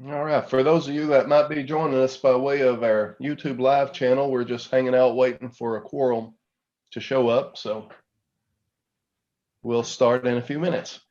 All right. For those of you that might be joining us by way of our YouTube live channel, we're just hanging out waiting for a quorum to show up. So we'll start in a few minutes.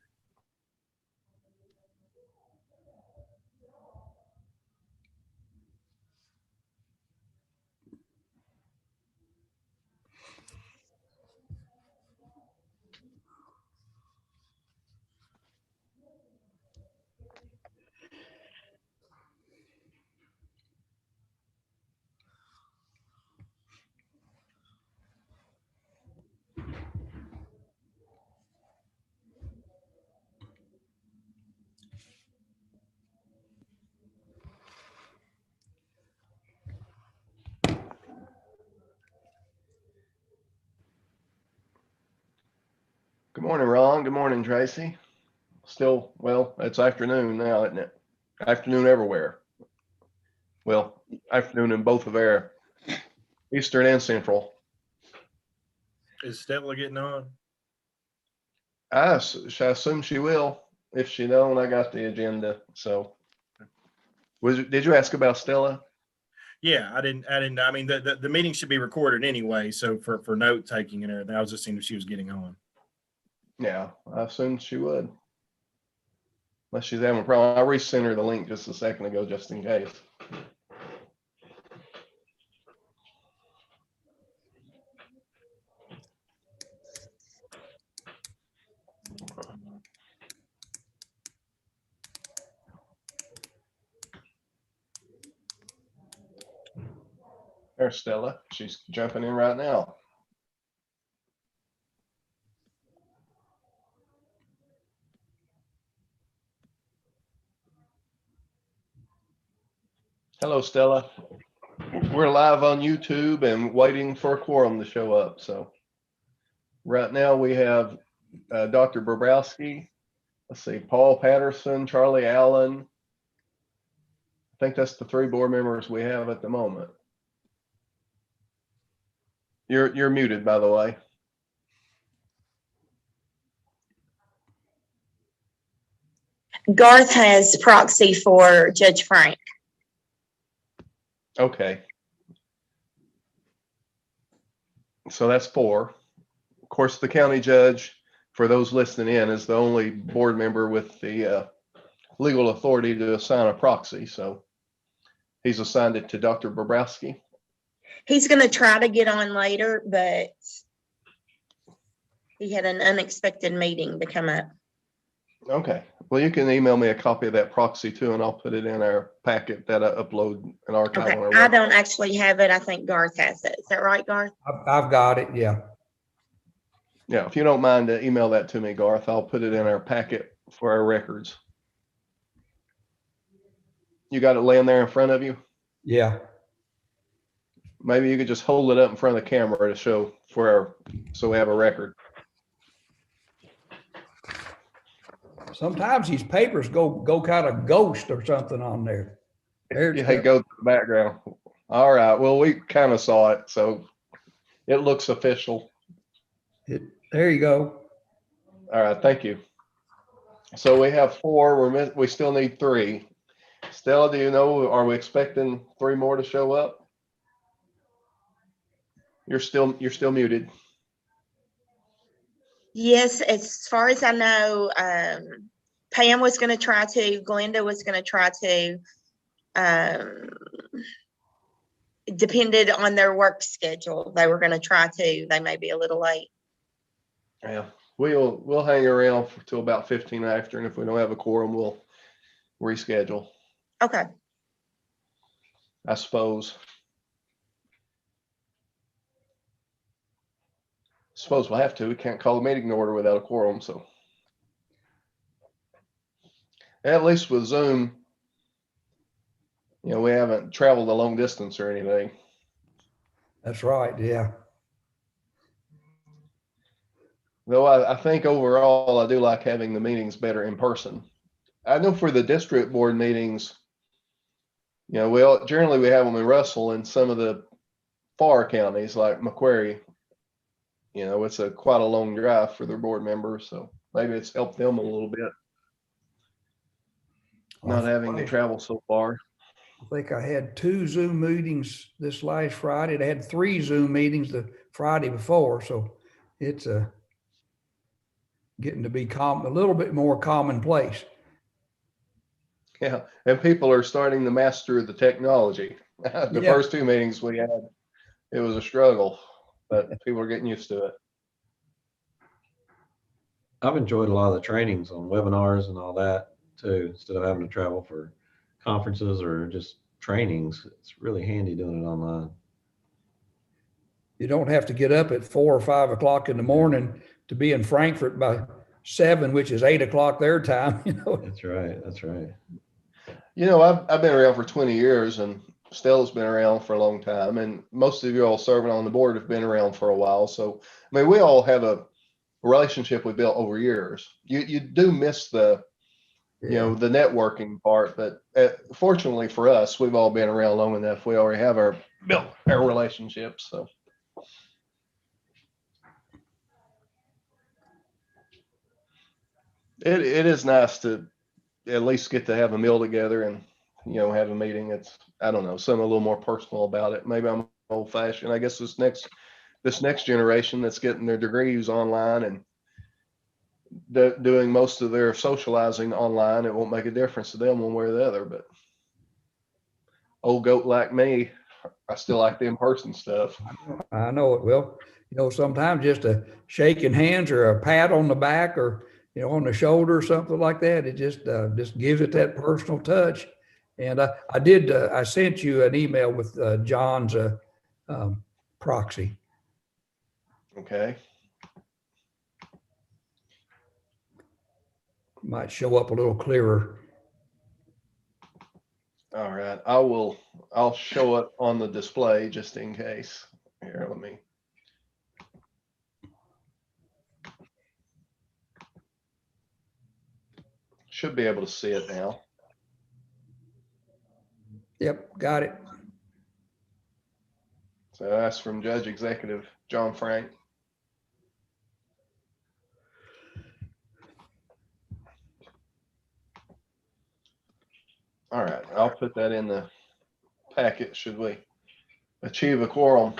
Good morning, Ron. Good morning, Tracy. Still, well, it's afternoon now, isn't it? Afternoon everywhere. Well, afternoon in both of our Eastern and Central. Is Stella getting on? I assume she will. If she don't, I got the agenda. So, did you ask about Stella? Yeah, I didn't. I mean, the meeting should be recorded anyway. So for note taking and everything, I was just seeing if she was getting on. Yeah, I assumed she would. Unless she's having a problem. I resent her the link just a second ago, just in case. There's Stella. She's jumping in right now. Hello, Stella. We're live on YouTube and waiting for a quorum to show up. So right now we have Dr. Bobrowski. Let's see, Paul Patterson, Charlie Allen. I think that's the three board members we have at the moment. You're muted, by the way. Garth has proxy for Judge Frank. Okay. So that's four. Of course, the county judge, for those listening in, is the only board member with the legal authority to assign a proxy. So he's assigned it to Dr. Bobrowski. He's going to try to get on later, but he had an unexpected meeting to come up. Okay. Well, you can email me a copy of that proxy too, and I'll put it in our packet that I upload and archive Okay. on our I website. don't actually have it. I think Garth has it. Is that right, Garth? I've got it. Yeah. Yeah. If you don't mind to email that to me, Garth, I'll put it in our packet for our records. You got it laying there in front of you? Yeah. Maybe you could just hold it up in front of the camera to show so we have a record. Sometimes these papers go kind of ghost or something on there. Yeah, it goes to the background. All right. Well, we kind of saw it, so it looks official. There you go. All right. Thank you. So we have four. We still need three. Stella, do you know, are we expecting three more to show up? You're still muted. Yes, as far as I know, Pam was going to try to, Glenda was going to try to, depended on their work schedule. They were going to try to. They may be a little late. Yeah, we'll hang around till about 15 after, and if we don't have a quorum, we'll reschedule. Okay. I suppose we'll have to. We can't call a meeting to order without a quorum. So at least with Zoom, we haven't traveled a long distance or anything. That's right. Yeah. Though I think overall, I do like having the meetings better in person. I know for the district board meetings, generally we have them in Russell and some of the far counties like Macquarie. It's quite a long drive for their board members, so maybe it's helped them a little bit. not having to travel so far. I think I had 2 Zoom meetings this last Friday. I had 3 Zoom meetings the Friday before, so it's getting to be a little bit more commonplace. Yeah, and people are starting to master the technology. The Yeah. first 2 meetings we had, it was a struggle, but people are getting used to it. I've enjoyed a lot of the trainings on webinars and all that too, instead of having to travel for conferences or just trainings. It's really handy doing it online. You don't have to get up at 4 or 5 o'clock in the morning to be in Frankfurt by 7, which is 8 o'clock their time, you know. That's right. That's right. You know, I've been around for 20 years, and Stella's been around for a long time, and most of you all serving on the board have been around for a while. So, I mean, we all have a relationship we built over years. You do miss the, you know, the networking part, but fortunately for us, we've all been around long enough. We already have built our relationships. So. It is nice to at least get to have a meal together and, you know, have a meeting. It's, I don't know, something a little more personal about it. Maybe I'm old fashioned. I guess this next generation that's getting their degrees online and doing most of their socializing online, it won't make a difference to them one way or the other. But old goat like me, I still like the in-person stuff. I know it will. You know, sometimes just a shaking hands or a pat on the back or, you know, on the shoulder or something like that, it just gives it that personal touch. And I sent you an email with John's proxy. Okay. Might show up a little clearer. All right. I'll show it on the display just in case. Here, let me. Should be able to see it now. Yep, got it. So that's from Judge Executive John Frank. All right, I'll put that in the packet. Should we achieve a quorum?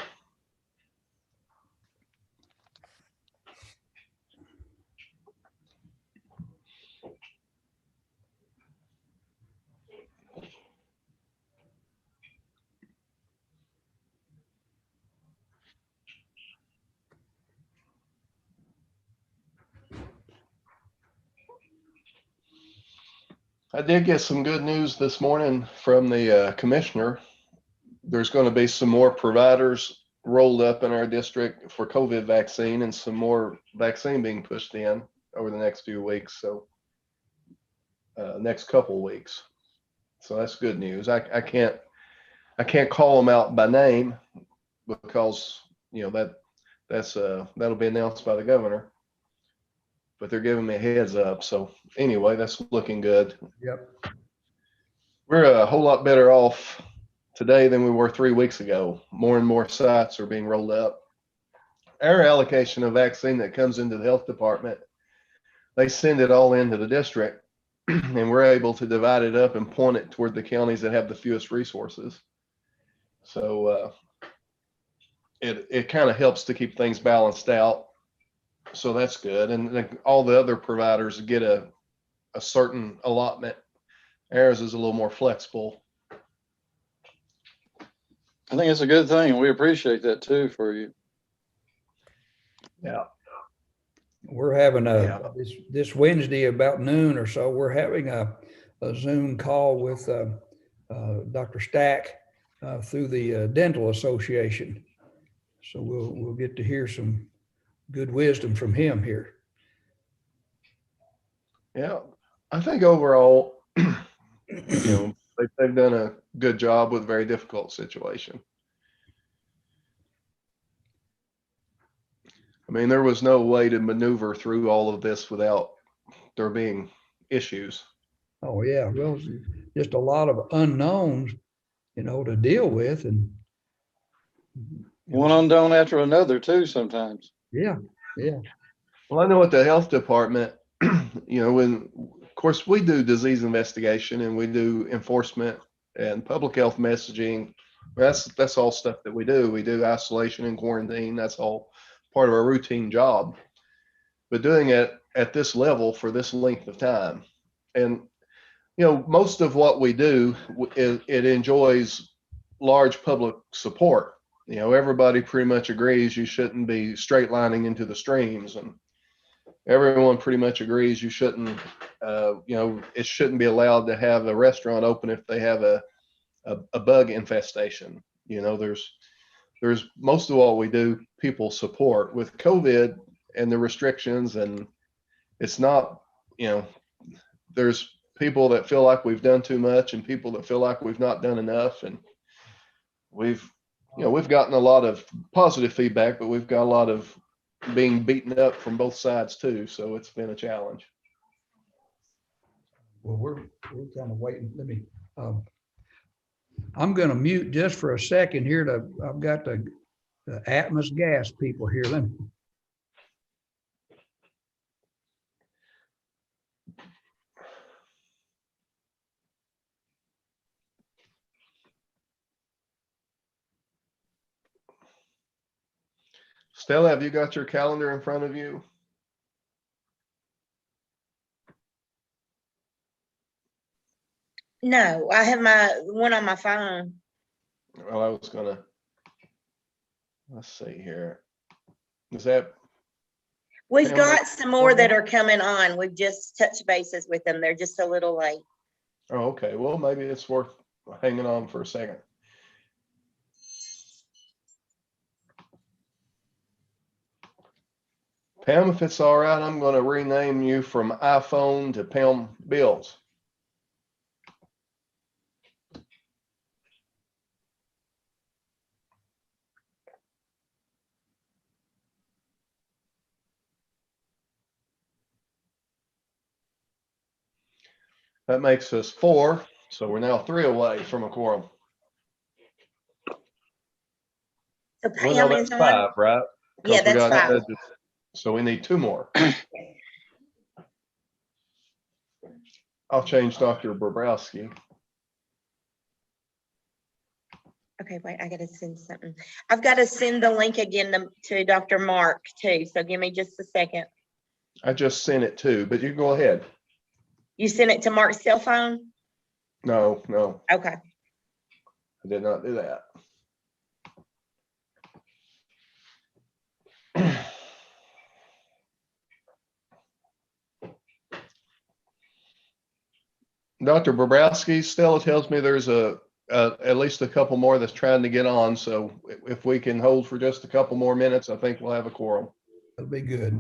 I did get some good news this morning from the commissioner. There's going to be some more providers rolled up in our district for COVID vaccine and some more vaccine being pushed in over the next few weeks. So next couple of weeks. So that's good news. I can't call them out by name because, you know, that'll be announced by the governor. But they're giving me a heads up. So anyway, that's looking good. Yep. We're a whole lot better off today than we were 3 weeks ago. More and more sites are being rolled up. Our allocation of vaccine that comes into the health department, they send it all into the district and we're able to divide it up and point it toward the counties that have the fewest resources. So it kind of helps to keep things balanced out. So that's good. And all the other providers get a certain allotment. Ours is a little more flexible. I think it's a good thing, and we appreciate that too for you. Yeah. We're having this Wednesday about noon or so, we're having a Zoom call with Dr. Stack through the Dental Association. So we'll get to hear some good wisdom from him here. Yeah. I think overall, you know, they've done a good job with a very difficult situation. I mean, there was no way to maneuver through all of this without there being issues. Oh yeah, well, just a lot of unknowns, you know, to deal with, and One unknown after another too sometimes. yeah. Well, I know at the health department, you know, when course, we do disease investigation and we do enforcement and public health messaging. That's all stuff that we do. We do isolation and quarantine. That's all part of our routine job. But doing it at this level for this length of time, and most of what we do, it enjoys large public support. Everybody pretty much agrees you shouldn't be straight lining into the streams, and everyone pretty much agrees you shouldn't, it shouldn't be allowed to have a restaurant open if they have a bug infestation. There's most of what we do, people support with COVID and the restrictions, and it's not, there's people that feel like we've done too much and people that feel like we've not done enough. And we've gotten a lot of positive feedback, but we've got a lot of being beaten up from both sides too. So it's been a challenge. Well, we're kind of waiting. I'm going to mute just for a second here. I've got the Atmos gas people here. Let me. Stella, have you got your calendar in front of you? No, I have my one on my phone. Well, let's see here. Is that? We've Pam, got some more that are coming on. We've just touched bases with them. They're just a little late. Oh, okay. Well, maybe it's worth hanging on for a second. Pam, if it's all right, I'm going to rename you from iPhone to Pam Bills. That makes us 4, so we're now 3 away from a quorum. So Well, no, Pam is that's on. 5, right? 'Cause Yeah, we that's got 5. judges. So we need 2 more. I'll change Dr. Bobrowski. Okay, wait, I gotta send something. I've got to send the link again to Dr. Mark too. So give me just a second. I just sent it too, but you go ahead. You sent it to Mark's cell phone? No, Okay. I did not do that. Dr. Bobrowski, Stella tells me there's at least a couple more that's trying to get on. So if we can hold for just a couple more minutes, I think we'll have a quorum. That'll be good.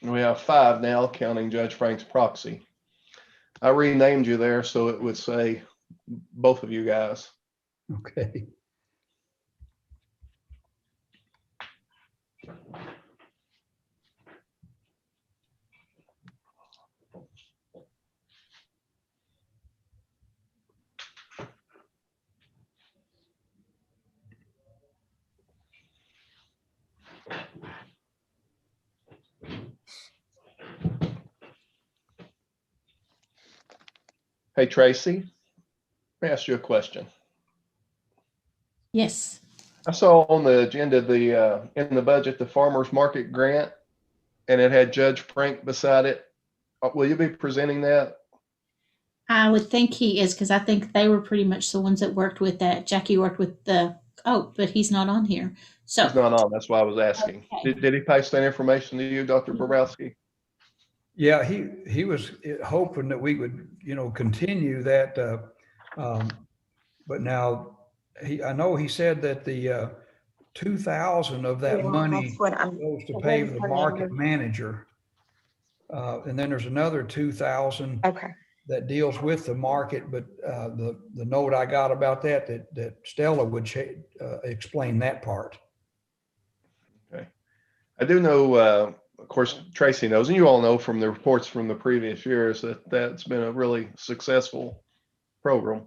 We have 5 now, counting Judge Frank's proxy. I renamed you there so it would say both of you guys. Okay. Hey, Tracy, let me ask you a question. Yes. I saw on the agenda in the budget, the farmer's market grant, and it had Judge Frank beside it. Will you be presenting that? I would think he is because I think they were pretty much the ones that worked with that. Jackie worked with but he's not on here. So He's not on. That's why I was asking. Okay. Did he pass that information to you, Dr. Bobrowski? Yeah, he was hoping that we would, continue that. But now I know he said that the 2,000 of that Yeah, money that's what I'm- goes to pay the market manager. And then there's another 2,000 Okay. that deals with the market. But the note I got about that Stella would explain that part. Okay. I do know, of course, Tracy knows, and you all know from the reports from the previous years that that's been a really successful program.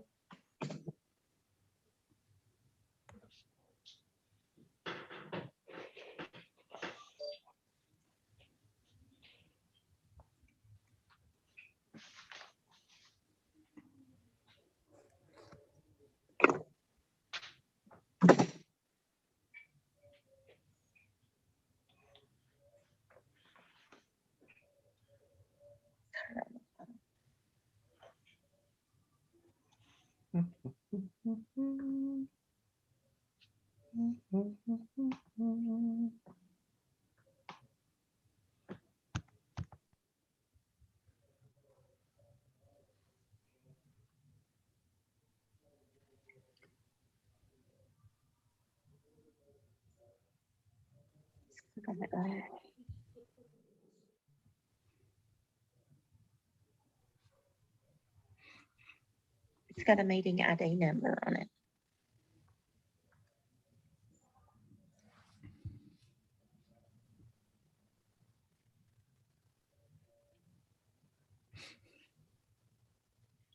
It's got a meeting ID number on it.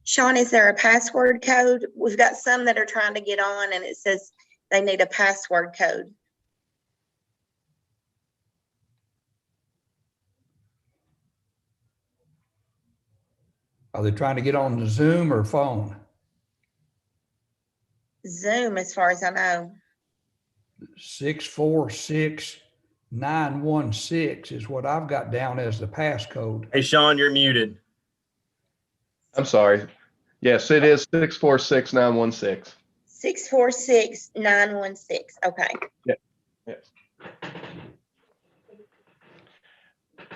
Sean, is there a password code? We've got some that are trying to get on and it says they need a password code. Are they trying to get on the Zoom or phone? Zoom, as far as I know. 646916 is what I've got down as the passcode. Hey, Sean, you're muted. I'm sorry. Yes, it is 646916. 646916. Okay. Yes.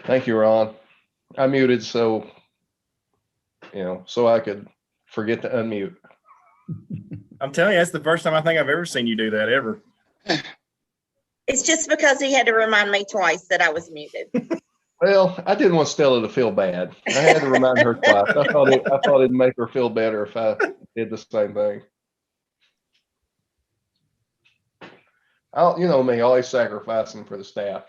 Thank you, Ron. I muted so I could forget to unmute. I'm telling you, that's the first time I think I've ever seen you do that ever. It's just because he had to remind me twice that I was muted. Well, I didn't want Stella to feel bad. I had to remind her twice. I thought it'd make her feel better if I did the same thing. You know me, always sacrificing for the staff.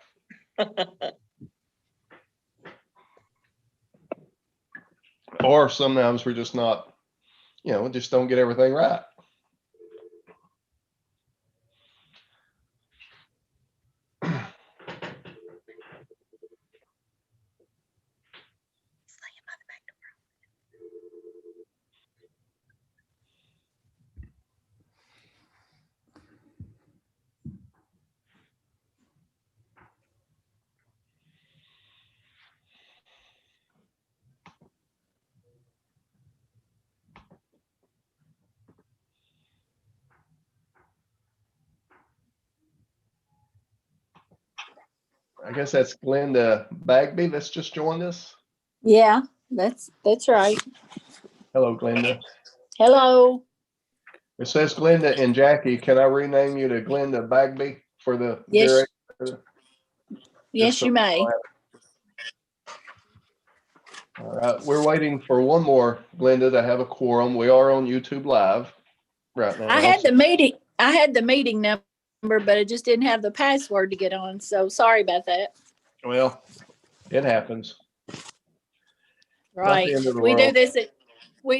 Or sometimes we're just not, just don't get everything right. I guess that's Glenda Bagby that's just joined us. Yeah, that's right. Hello, Glenda. Hello. It says Glenda and Jackie. Can I rename you to Glenda Bagby for the Yes. director? Yes, you may. All right, we're waiting for one more Glenda to have a quorum. We are on YouTube Live right now. I had the meeting number, but I just didn't have the password to get on. So sorry about that. Well, it happens. Right. End of the We world.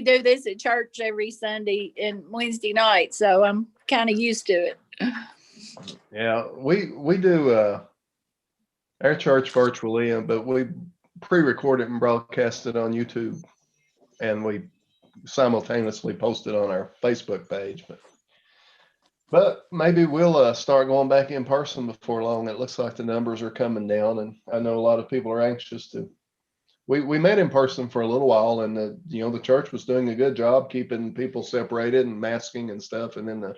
do this at church every Sunday and Wednesday night, so I'm kind of used to it. Yeah, we do our church virtually, but we pre-record it and broadcast it on YouTube, and we simultaneously post it on our Facebook page. But maybe we'll start going back in person before long. It looks like the numbers are coming down, and I know a lot of people are anxious to. We met in person for a little while, and the church was doing a good job keeping people separated and masking and stuff, and then the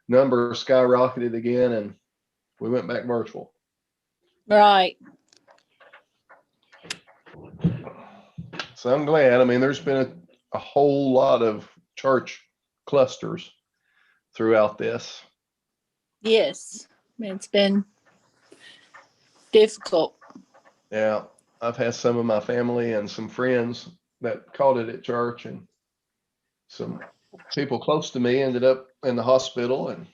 numbers skyrocketed again, and we went back virtual. Right. So I'm glad. I mean, there's been a whole lot of church clusters throughout this. Yes. It's been difficult. Yeah, I've had some of my family and some friends that caught it at church, and some people close to me ended up in the hospital, and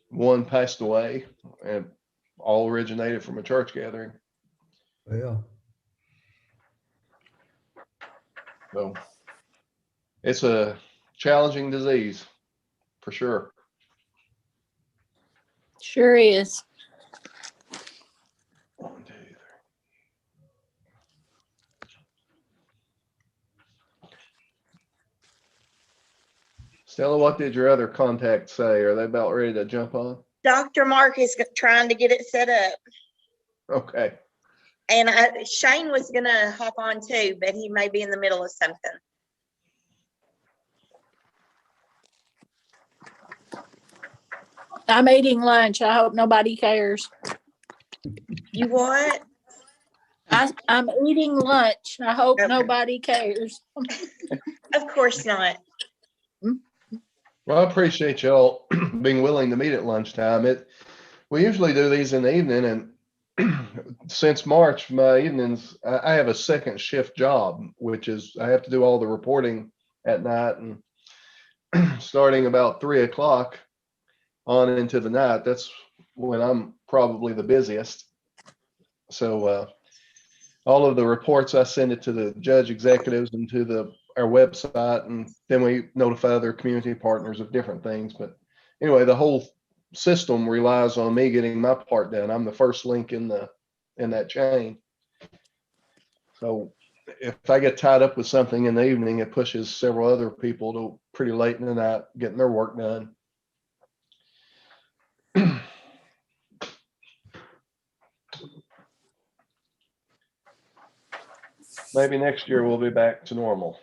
one passed away, and all originated from a church gathering. Yeah. So it's a challenging disease for sure. Sure is. 1, 2, 3. Stella, what did your other contacts say? Are they about ready to jump on? Dr. Mark is trying to get it set up. Okay. And Shane was going to hop on too, but he may be in the middle of something. I'm eating lunch. I hope nobody cares. You what? I'm eating lunch. I hope Okay. nobody cares. Of course not. Well, I appreciate y'all being willing to meet at lunchtime. We usually do these in the evening, and since March, my evenings, I have a second shift job, which is I have to do all the reporting at night, and starting about 3 o'clock on into the night, that's when I'm probably the busiest. So all of the reports, I send it to the judge executives and to our website, and then we notify other community partners of different things. But anyway, the whole system relies on me getting my part done. I'm the first link in that chain. So if I get tied up with something in the evening, it pushes several other people to pretty late in the night getting their work done. Maybe next year we'll be back to normal.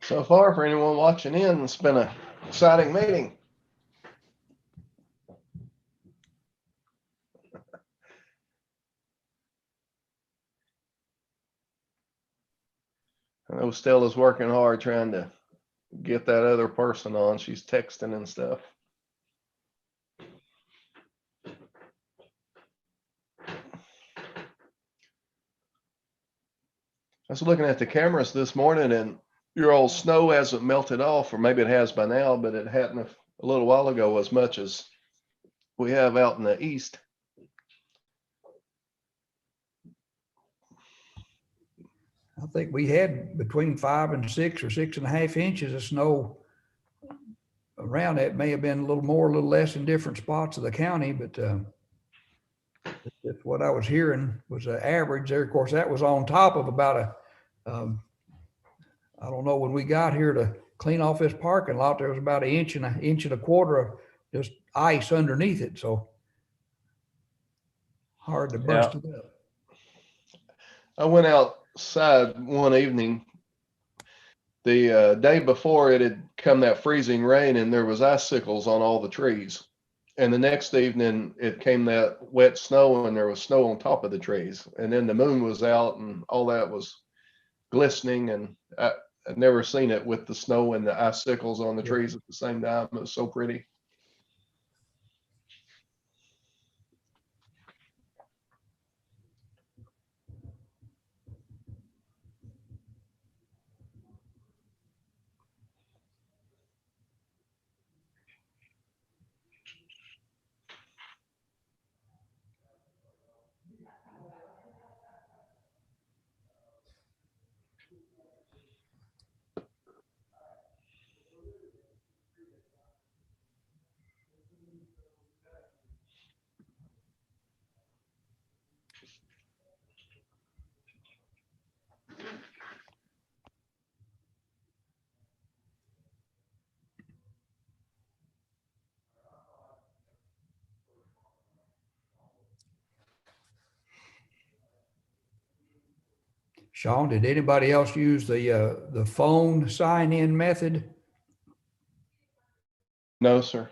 So far, for anyone watching in, it's been an exciting meeting. I know Stella's working hard trying to get that other person on. She's texting and stuff. I was looking at the cameras this morning and your old snow hasn't melted off, or maybe it has by now, but it hadn't a little while ago as much as we have out in the east. I think we had between 5 and 6 or 6.5 inches of snow around that. May have been a little more, a little less in different spots of the county, but that's what I was hearing was an average there. Of course, that was on top of about I don't know, when we got here to clean off this parking lot, there was about an inch and a quarter of just ice underneath it. So hard to bust it up. I went outside one evening. The day before, it had come that freezing rain and there was icicles on all the trees. And the next evening, it came that wet snow and there was snow on top of the trees. And then the moon was out and all that was glistening. And I've never seen it with the snow and the icicles on the trees at the same time. It was so pretty. Sean, did anybody else use the phone sign-in method? No, sir.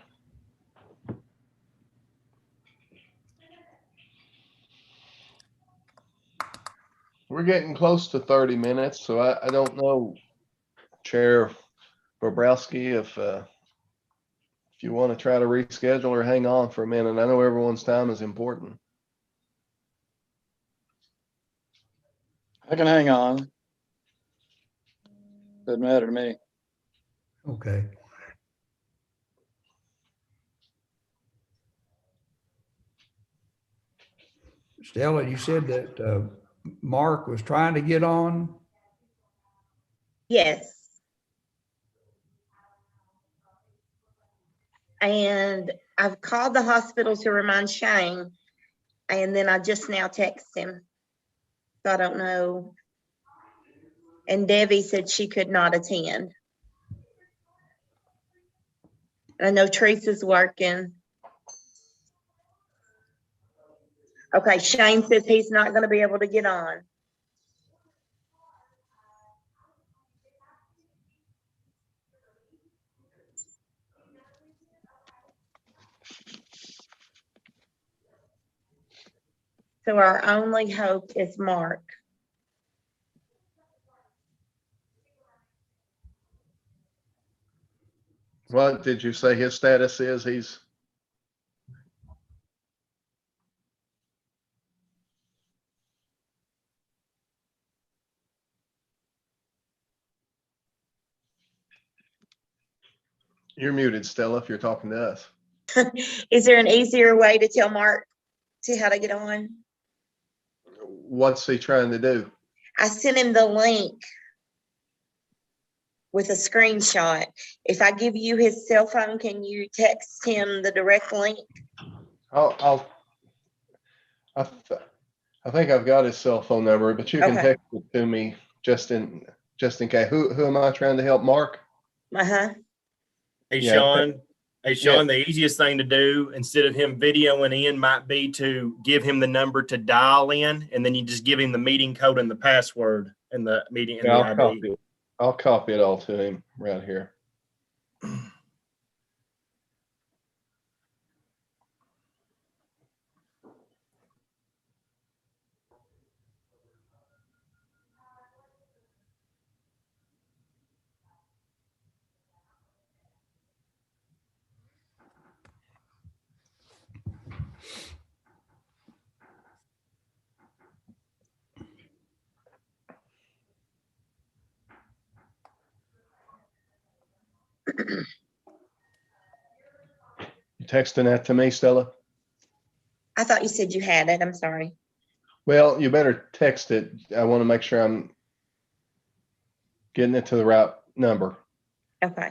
We're getting close to 30 minutes, so I don't know, Chair Bobrowski, if you want to try to reschedule or hang on for a minute. I know everyone's time is important. I can hang on. Doesn't matter to me. Okay. Stella, you said that Mark was trying to get on. Yes. And I've called the hospital to remind Shane, and then I just now text him. So I don't know. And Debbie said she could not attend. I know Teresa's working. Okay, Shane says he's not going to be able to get on. So our only hope is Mark. What did you say his status is? You're muted, Stella, if you're talking to us. Is there an easier way to tell Mark how to get on? What's he trying to do? I sent him the link with a screenshot. If I give you his cell phone, can you text him the direct link? I think I've got his cell phone number, but you can Okay. text it to me just in case. Who am I trying to help? Mark? Uh-huh. Hey, Yeah. Sean. Hey, Sean, the easiest thing to do instead of him videoing in might be to give him the number to dial in, and then you just give him the meeting code and the password and the meeting and Yeah, the ID. I'll copy it all to him right here. texting that to me, Stella? I thought you said you had it. I'm sorry. Well, you better text it. I want to make sure I'm getting it to the right number. Okay.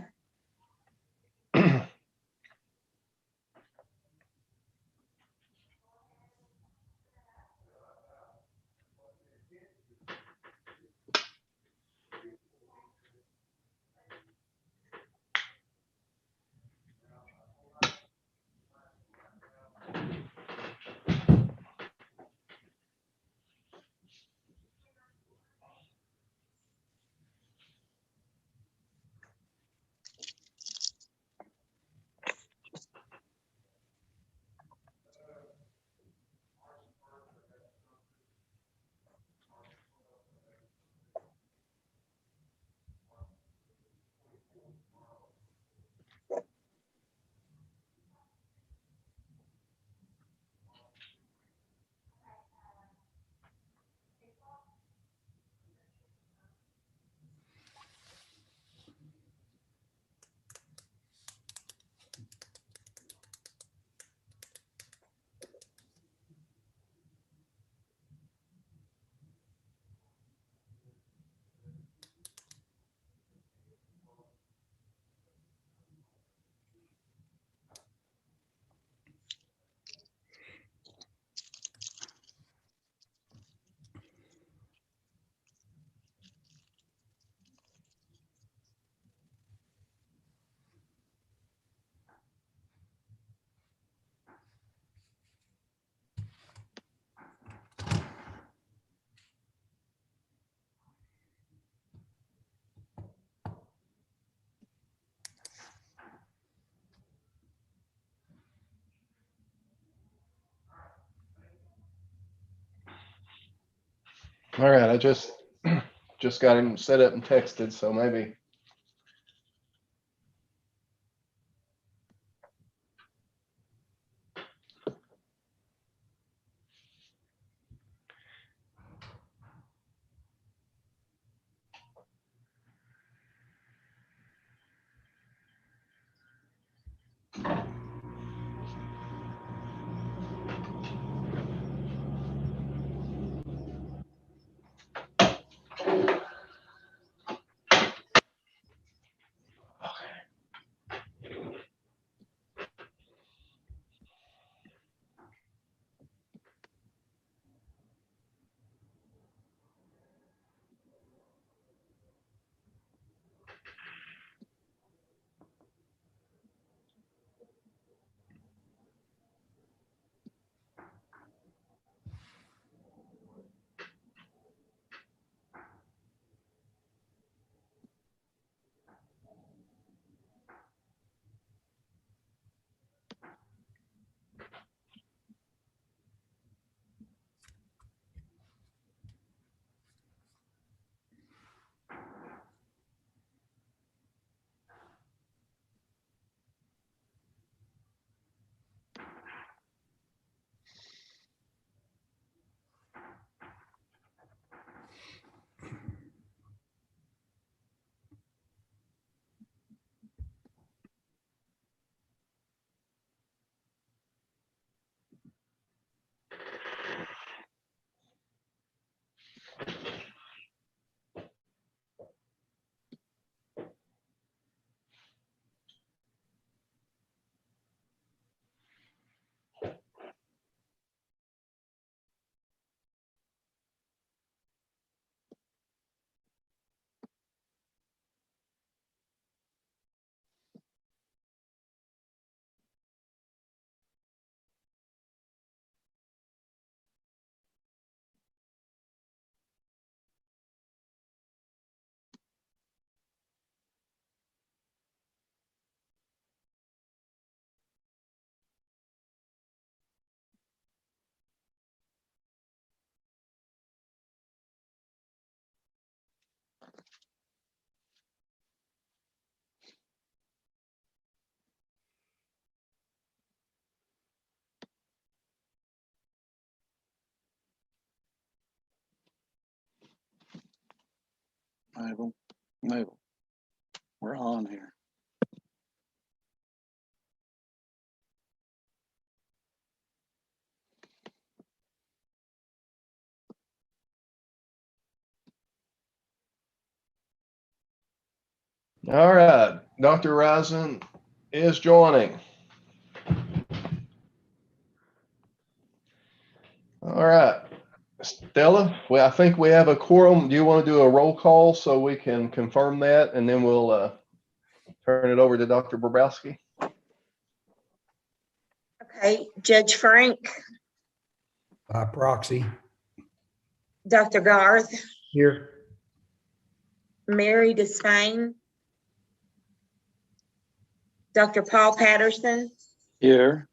All right, I just got him set up and texted, so maybe. Mabel, Mabel, we're on here. All right, Dr. Risen is joining. All right, Stella, well, I think we have a quorum. Do you want to do a roll call so we can confirm that, and then we'll turn it over to Dr. Bobrowski? Okay, Judge Frank, By proxy. Dr. Garth, Here. Mary Despain, Dr. Paul Patterson, Here.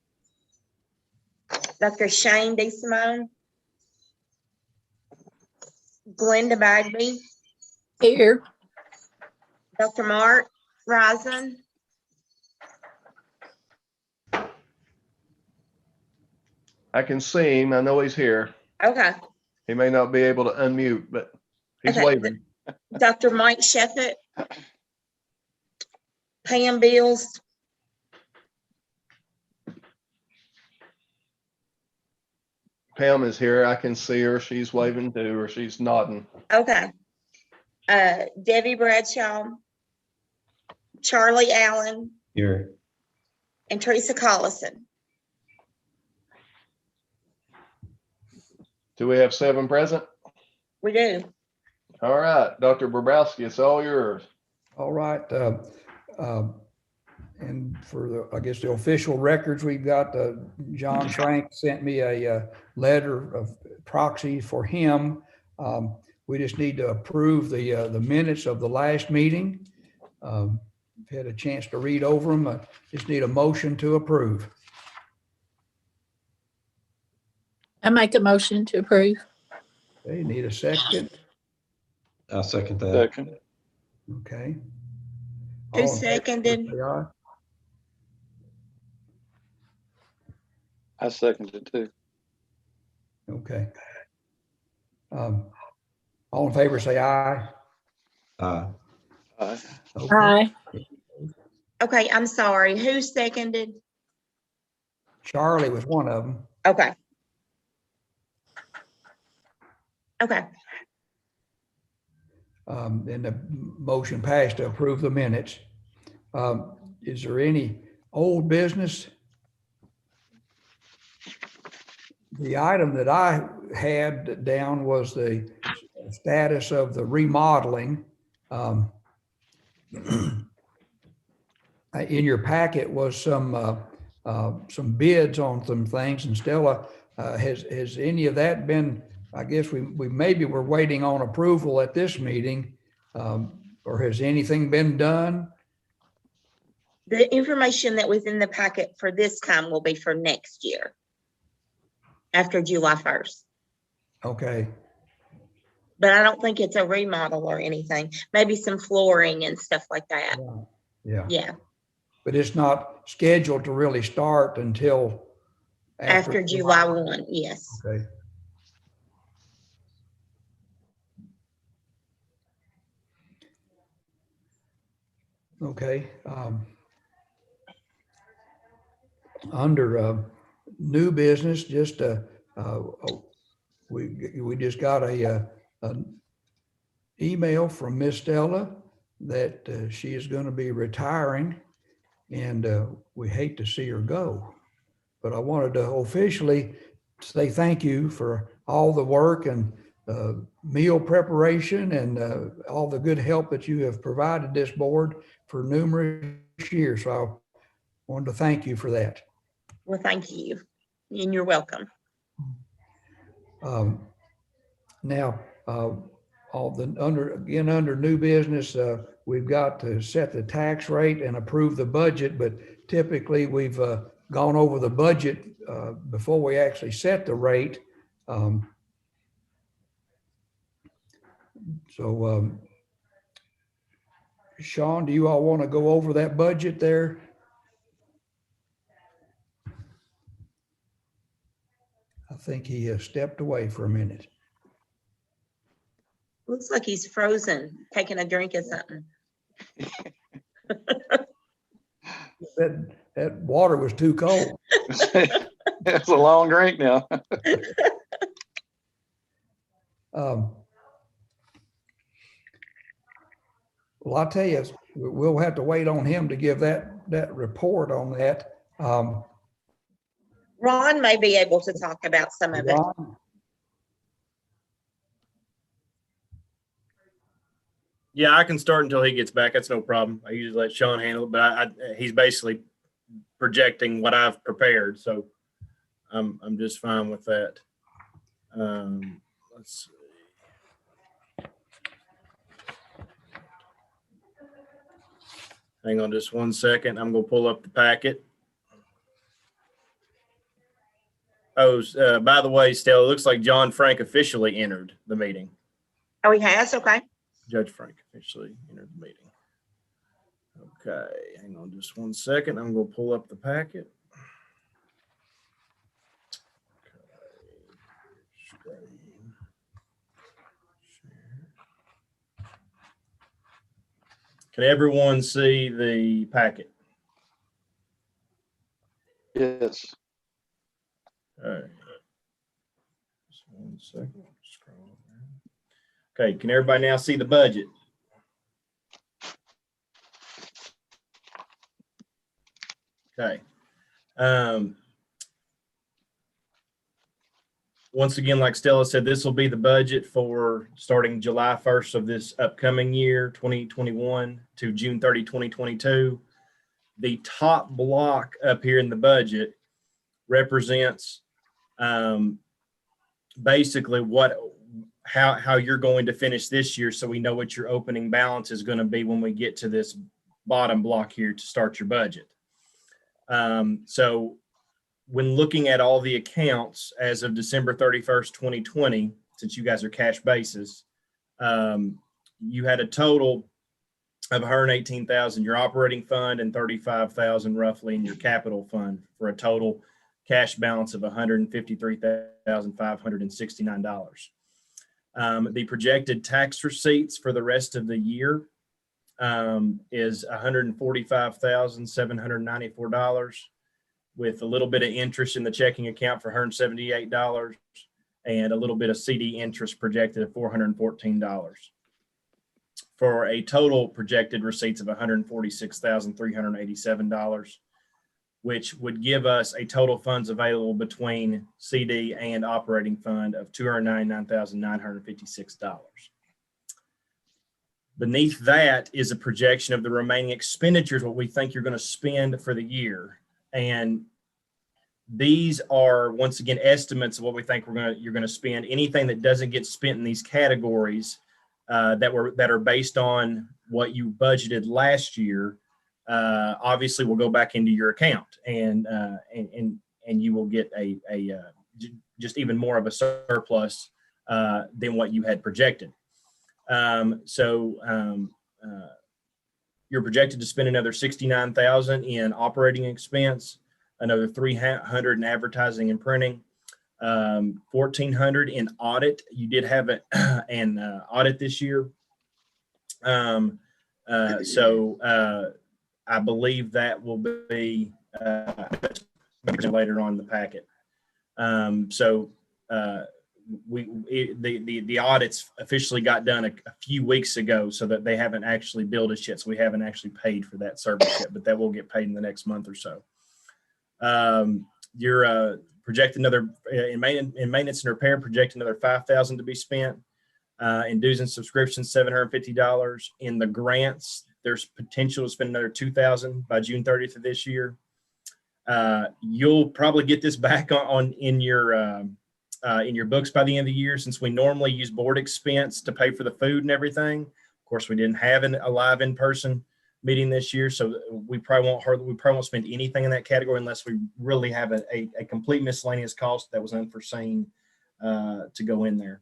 Dr. Shane DeSimone, Glenda Bagby, Here. Dr. Mark Risen, I can see him. I know he's here. okay, He may not be able to unmute, but he's Okay. waving. Dr. Mike Sheffett, Pam Beals, Pam is here. I can see her. She's waving too, or she's nodding. okay, Debbie Bradshaw, Charlie Allen, Here. and Teresa Collison. Do we have 7 present? We do. All right, Dr. Bobrowski, it's all yours. All right. And for the, I guess, the official records, we've got John Frank sent me a letter of proxy for him. We just need to approve the minutes of the last meeting. Had a chance to read over them. I just need a motion to approve. I make a motion to approve. Okay, need a second. I'll second that. Second. Okay. Who All in favor, seconded? say aye. I seconded too. Okay. All in favor, say aye. Aye. Okay. Aye. Okay, I'm sorry. Who seconded? Charlie was one of them. Okay. Okay, And the motion passed to approve the minutes. Is there any old business? The item that I had down was the status of the remodeling. In your packet was some bids on some things, and Stella, has any of that been? I guess we maybe we're waiting on approval at this meeting, or has anything been done? the information that was in the packet for this time will be for next year, after July 1st. Okay, But I don't think it's a remodel or anything. Maybe some flooring and stuff like that. yeah, Yeah, but it's not scheduled to really start until after July 1, yes. Okay. Okay. Under new business, just we just got an email from Miss Stella that she is going to be retiring, and we hate to see her go. But I wanted to officially say thank you for all the work and meal preparation and all the good help that you have provided this board for numerous years. So I wanted to thank you for that. Well, thank you. And you're welcome. Now, under new business, we've got to set the tax rate and approve the budget, but typically we've gone over the budget before we actually set the rate. Sean, do you all want to go over that budget there? I think he has stepped away for a minute. Looks like he's frozen, taking a drink of something. That water was too cold. It's a long drink now. Well, I'll tell you, we'll have to wait on him to give that report on that. Ron may be able to talk about some of it. Ron? Yeah, I can start until he gets back. That's no problem. I usually let Sean handle it, but he's basically projecting what I've prepared, so I'm just fine with that. Let's see. Hang on just one second. I'm going to pull up the packet. Oh, by the way, Stella, it looks like John Frank officially entered the meeting. Oh, he has? Okay. Judge Frank officially entered the meeting. Okay, hang on just one second. I'm going to pull up the packet. Okay. Can everyone see the packet? Yes. All right. Just one second. Scroll down. Okay, can everybody now see the budget? Okay. Once again, like Stella said, this will be the budget for starting July 1st of this upcoming year, 2021 to June 30, 2022. The top block up here in the budget represents basically how you're going to finish this year, so we know what your opening balance is going to be when we get to this bottom block here to start your budget. So when looking at all the accounts as of December 31st, 2020, since you guys are cash basis, you had a total of 118,000 your operating fund and 35,000 roughly in your capital fund, for a total cash balance of $153,569. The projected tax receipts for the rest of the year is $145,794, with a little bit of interest in the checking account for $178 and a little bit of CD interest projected at $414, for a total projected receipts of $146,387, which would give us a total funds available between CD and operating fund of $299,956. Beneath that is a projection of the remaining expenditures, what we think you're going to spend for the year. And these are, once again, estimates of what we think you're going to spend. Anything that doesn't get spent in these categories that are based on what you budgeted last year, obviously will go back into your account, and you will get a just even more of a surplus than what you had projected. You're projected to spend another $69,000 in operating expense, another $300 in advertising and printing, $1,400 in audit. You did have an audit this year. I believe that will be later on in the packet. The audits officially got done a few weeks ago, so that they haven't actually billed us yet. So we haven't actually paid for that service yet, but that will get paid in the next month or so. You're projecting another in maintenance and repair, project another $5,000 to be spent. In dues and subscriptions, $750. In the grants, there's potential to spend another $2,000 by June 30th of this year. You'll probably get this back in your books by the end of the year, since we normally use board expense to pay for the food and everything. Of course, we didn't have a live in-person meeting this year, so we probably won't spend anything in that category unless we really have a complete miscellaneous cost that was unforeseen to go in there.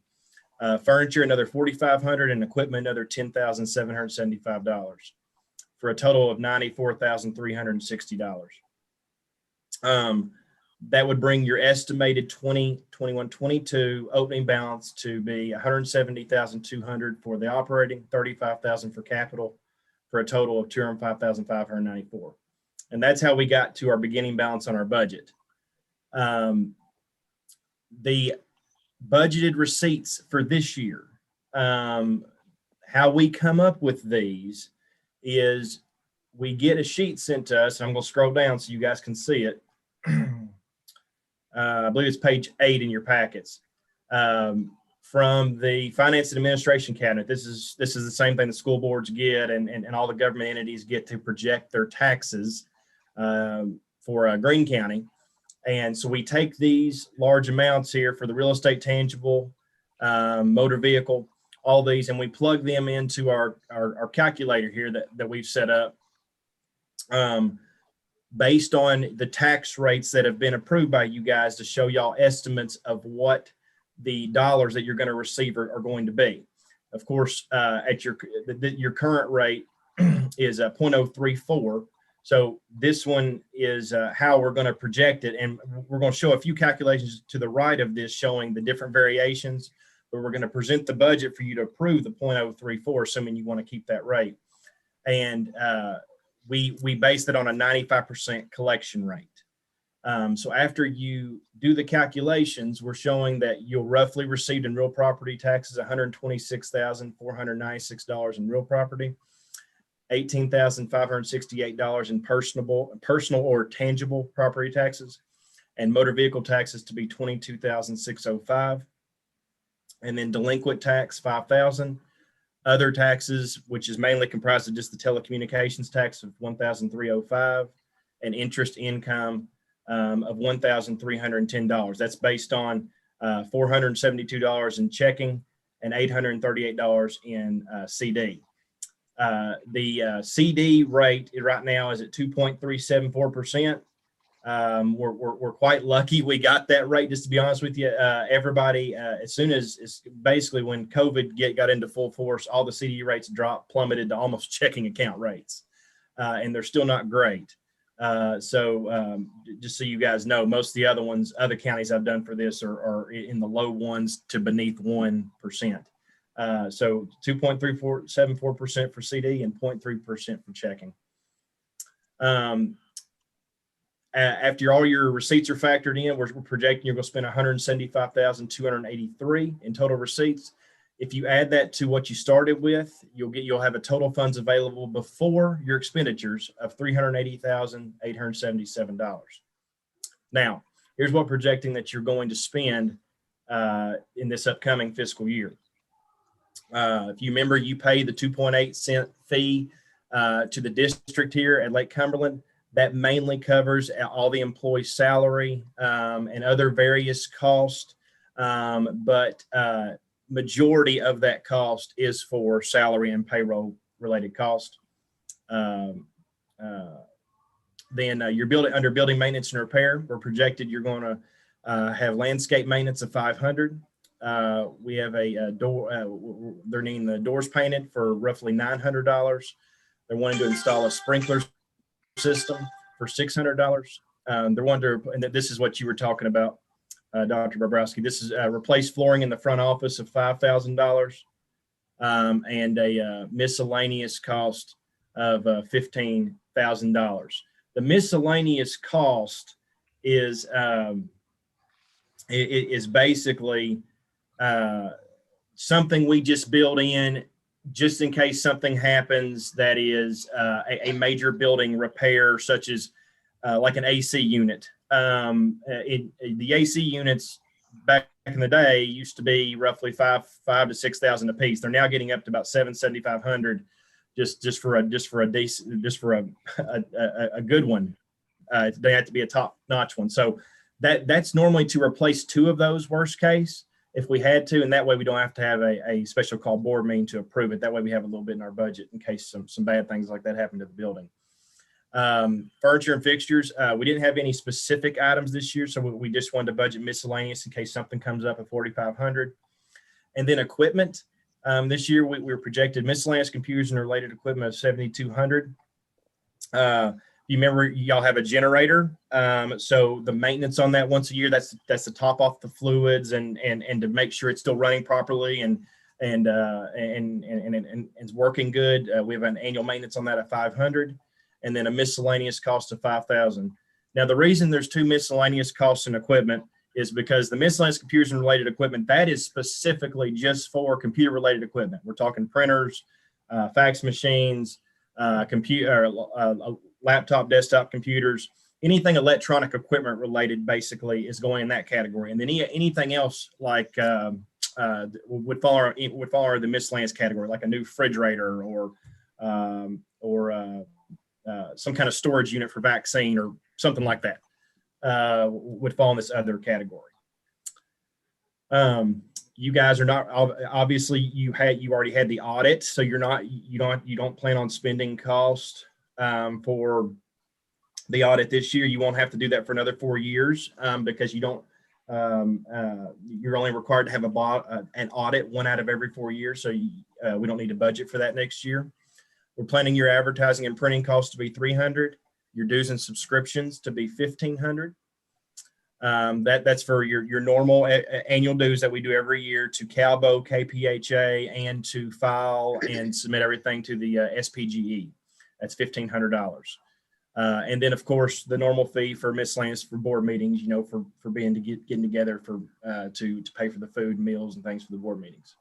Furniture, another $4,500, and equipment, another $10,775, for a total of $94,360. That would bring your estimated 2021-22 opening balance to be $170,200 for the operating, $35,000 for capital, for a total of $205,594. And that's how we got to our beginning balance on our budget. The budgeted receipts for this year, how we come up with these is we get a sheet sent to us, and I'm going to scroll down so you guys can see it. I believe it's page 8 in your packets. From the Finance and Administration Cabinet. This is the same thing the school boards get and all the government entities get to project their taxes for Greene County. And so we take these large amounts here for the real estate tangible, motor vehicle, all these, and we plug them into our calculator here that we've set up based on the tax rates that have been approved by you guys to show y'all estimates of what the dollars that you're going to receive are going to be. Of course, at your current rate is 0.034. So this one is how we're going to project it. And we're going to show a few calculations to the right of this showing the different variations, but we're going to present the budget for you to approve the 0.034, assuming you want to keep that rate. And we based it on a 95% collection rate. So after you do the calculations, we're showing that you'll roughly receive in real property taxes $126,496 in real property, $18,568 in personal or tangible property taxes, and motor vehicle taxes to be $22,605, and then delinquent tax $5,000, other taxes, which is mainly comprised of just the telecommunications tax of $1,305, and interest income of $1,310. That's based on $472 in checking and $838 in CD. The CD rate right now is at 2.374%. We're quite lucky we got that rate, just to be honest with you. Everybody, as soon as basically when COVID got into full force, all the CD rates plummeted to almost checking account rates, and they're still not great. So just so you guys know, most of the other counties I've done for this are in the low ones to beneath 1%. So 2.374% for CD and 0.3% for checking. After all your receipts are factored in, we're projecting you're going to spend $175,283 in total receipts. If you add that to what you started with, you'll have a total funds available before your expenditures of $380,877. Now, here's what projecting that you're going to spend in this upcoming fiscal year. If you remember, you pay the 2.8 cent fee to the district here at Lake Cumberland. That mainly covers all the employee salary and other various costs, but majority of that cost is for salary and payroll related cost. Then you're under building maintenance and repair. We're projected you're going to have landscape maintenance of $500. We have a door. They're needing the doors painted for roughly $900. They're wanting to install a sprinkler system for $600. They're wanting to, and this is what you were talking about, Dr. Bobrowski. This is replace flooring in the front office of $5,000 and a miscellaneous cost of $15,000. The miscellaneous cost is basically something we just build in just in case something happens that is a major building repair, such as like an AC unit. The AC units back in the day used to be roughly $5,000 to $6,000 a piece. They're now getting up to about $7,500 just for a good one. They have to be a top-notch one. So that's normally to replace 2 of those worst case if we had to, and that way we don't have to have a special call board meeting to approve it. That way we have a little bit in our budget in case some bad things like that happen to the building. Furniture and fixtures, we didn't have any specific items this year, so we just wanted to budget miscellaneous in case something comes up at $4,500. And then equipment, this year we were projected miscellaneous computers and related equipment of $7,200. You remember y'all have a generator, so the maintenance on that once a year, that's to top off the fluids and to make sure it's still running properly and it's working good. We have an annual maintenance on that at $500, and then a miscellaneous cost of $5,000. Now the reason there's 2 miscellaneous costs in equipment is because the miscellaneous computers and related equipment, that is specifically just for computer related equipment. We're talking printers, fax machines, computer, laptop, desktop computers, anything electronic equipment related basically is going in that category. And then anything else like would fall under the miscellaneous category, like a new refrigerator or some kind of storage unit for vaccine or something like that would fall in this other category. You guys are not, obviously you already had the audit, so you don't plan on spending cost for the audit this year. You won't have to do that for another 4 years because you don't, you're only required to have an audit 1 out of every 4 years. So we don't need to budget for that next year. We're planning your advertising and printing costs to be $300, your dues and subscriptions to be $1,500. That's for your normal annual dues that we do every year to Calbo, KPHA, and to file and submit everything to the SPGE. That's $1,500. And then, of course, the normal fee for miscellaneous for board meetings, for getting together to pay for the food, meals, and things for the board meetings.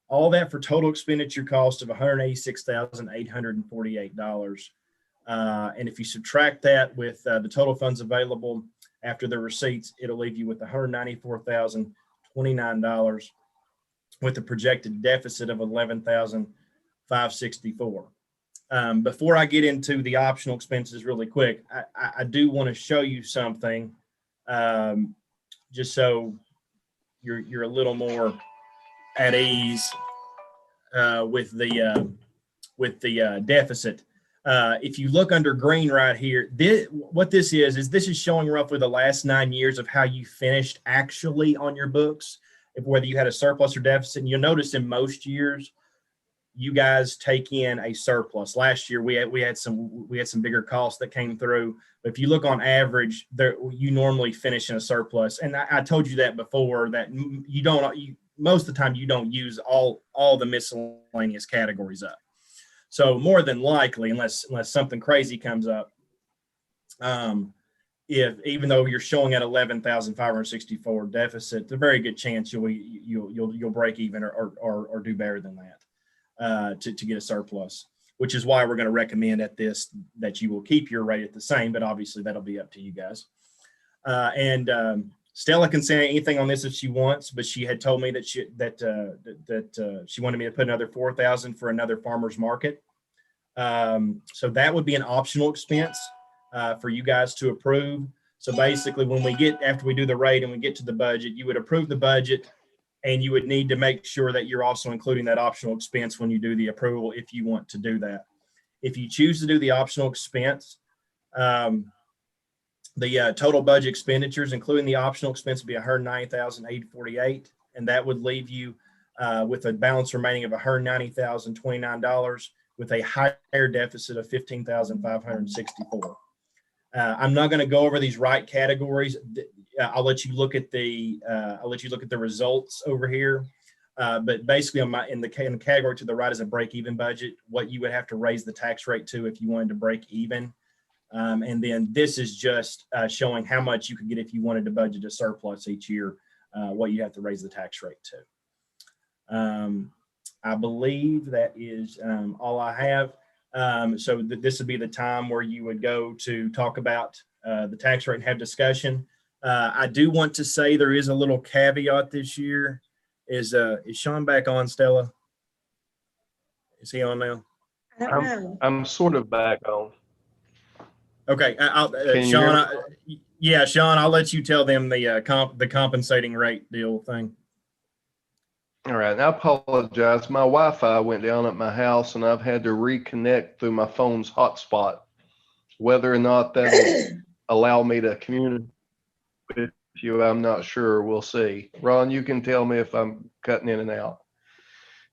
All that for total expenditure cost of $186,848. And if you subtract that with the total funds available after the receipts, it'll leave you with $194,029 with a projected deficit of $11,564. Before I get into the optional expenses really quick, I do want to show you something just so you're a little more at ease with the deficit. If you look under green right here, what this is showing roughly the last 9 years of how you finished actually on your books, whether you had a surplus or deficit. And you'll notice in most years, you guys take in a surplus. Last year, we had some bigger costs that came through. But if you look on average, you normally finish in a surplus. And I told you that before, that most of the time you don't use all the miscellaneous categories up. So more than likely, unless something crazy comes up, even though you're showing at 11,564 deficit, there's a very good chance you'll break even or do better than that to get a surplus. Which is why we're going to recommend that you will keep your rate at the same, but obviously that'll be up to you guys. Stella can say anything on this if she wants, but she had told me that she wanted me to put another $4,000 for another farmer's market. So that would be an optional expense for you guys to approve. So basically, after we do the rate and we get to the budget, you would approve the budget, and you would need to make sure that you're also including that optional expense when you do the approval, if you want to do that. If you choose to do the optional expense, the total budget expenditures, including the optional expense, would be $190,848, and that would leave you with a balance remaining of $190,029 with a higher deficit of $15,564. I'm not going to go over these right categories. I'll let you look at the results over here. But basically, in the category to the right is a break-even budget. What you would have to raise the tax rate to if you wanted to break even. And then this is just showing how much you could get if you wanted to budget a surplus each year, what you have to raise the tax rate to. I believe that is all I have. So this would be the time where you would go to talk about the tax rate and have discussion. I do want to say there is a little caveat this year. Is Sean back on, Stella? Is he on now? I don't know. I'm sort of back on. Okay, Sean. Sean, I'll let you tell them the compensating rate deal thing. All right, I apologize. My Wi-Fi went down at my house, and I've had to reconnect through my phone's hotspot. Whether or not that'll allow me to communicate with you, I'm not sure. We'll see. Ron, you can tell me if I'm cutting in and out.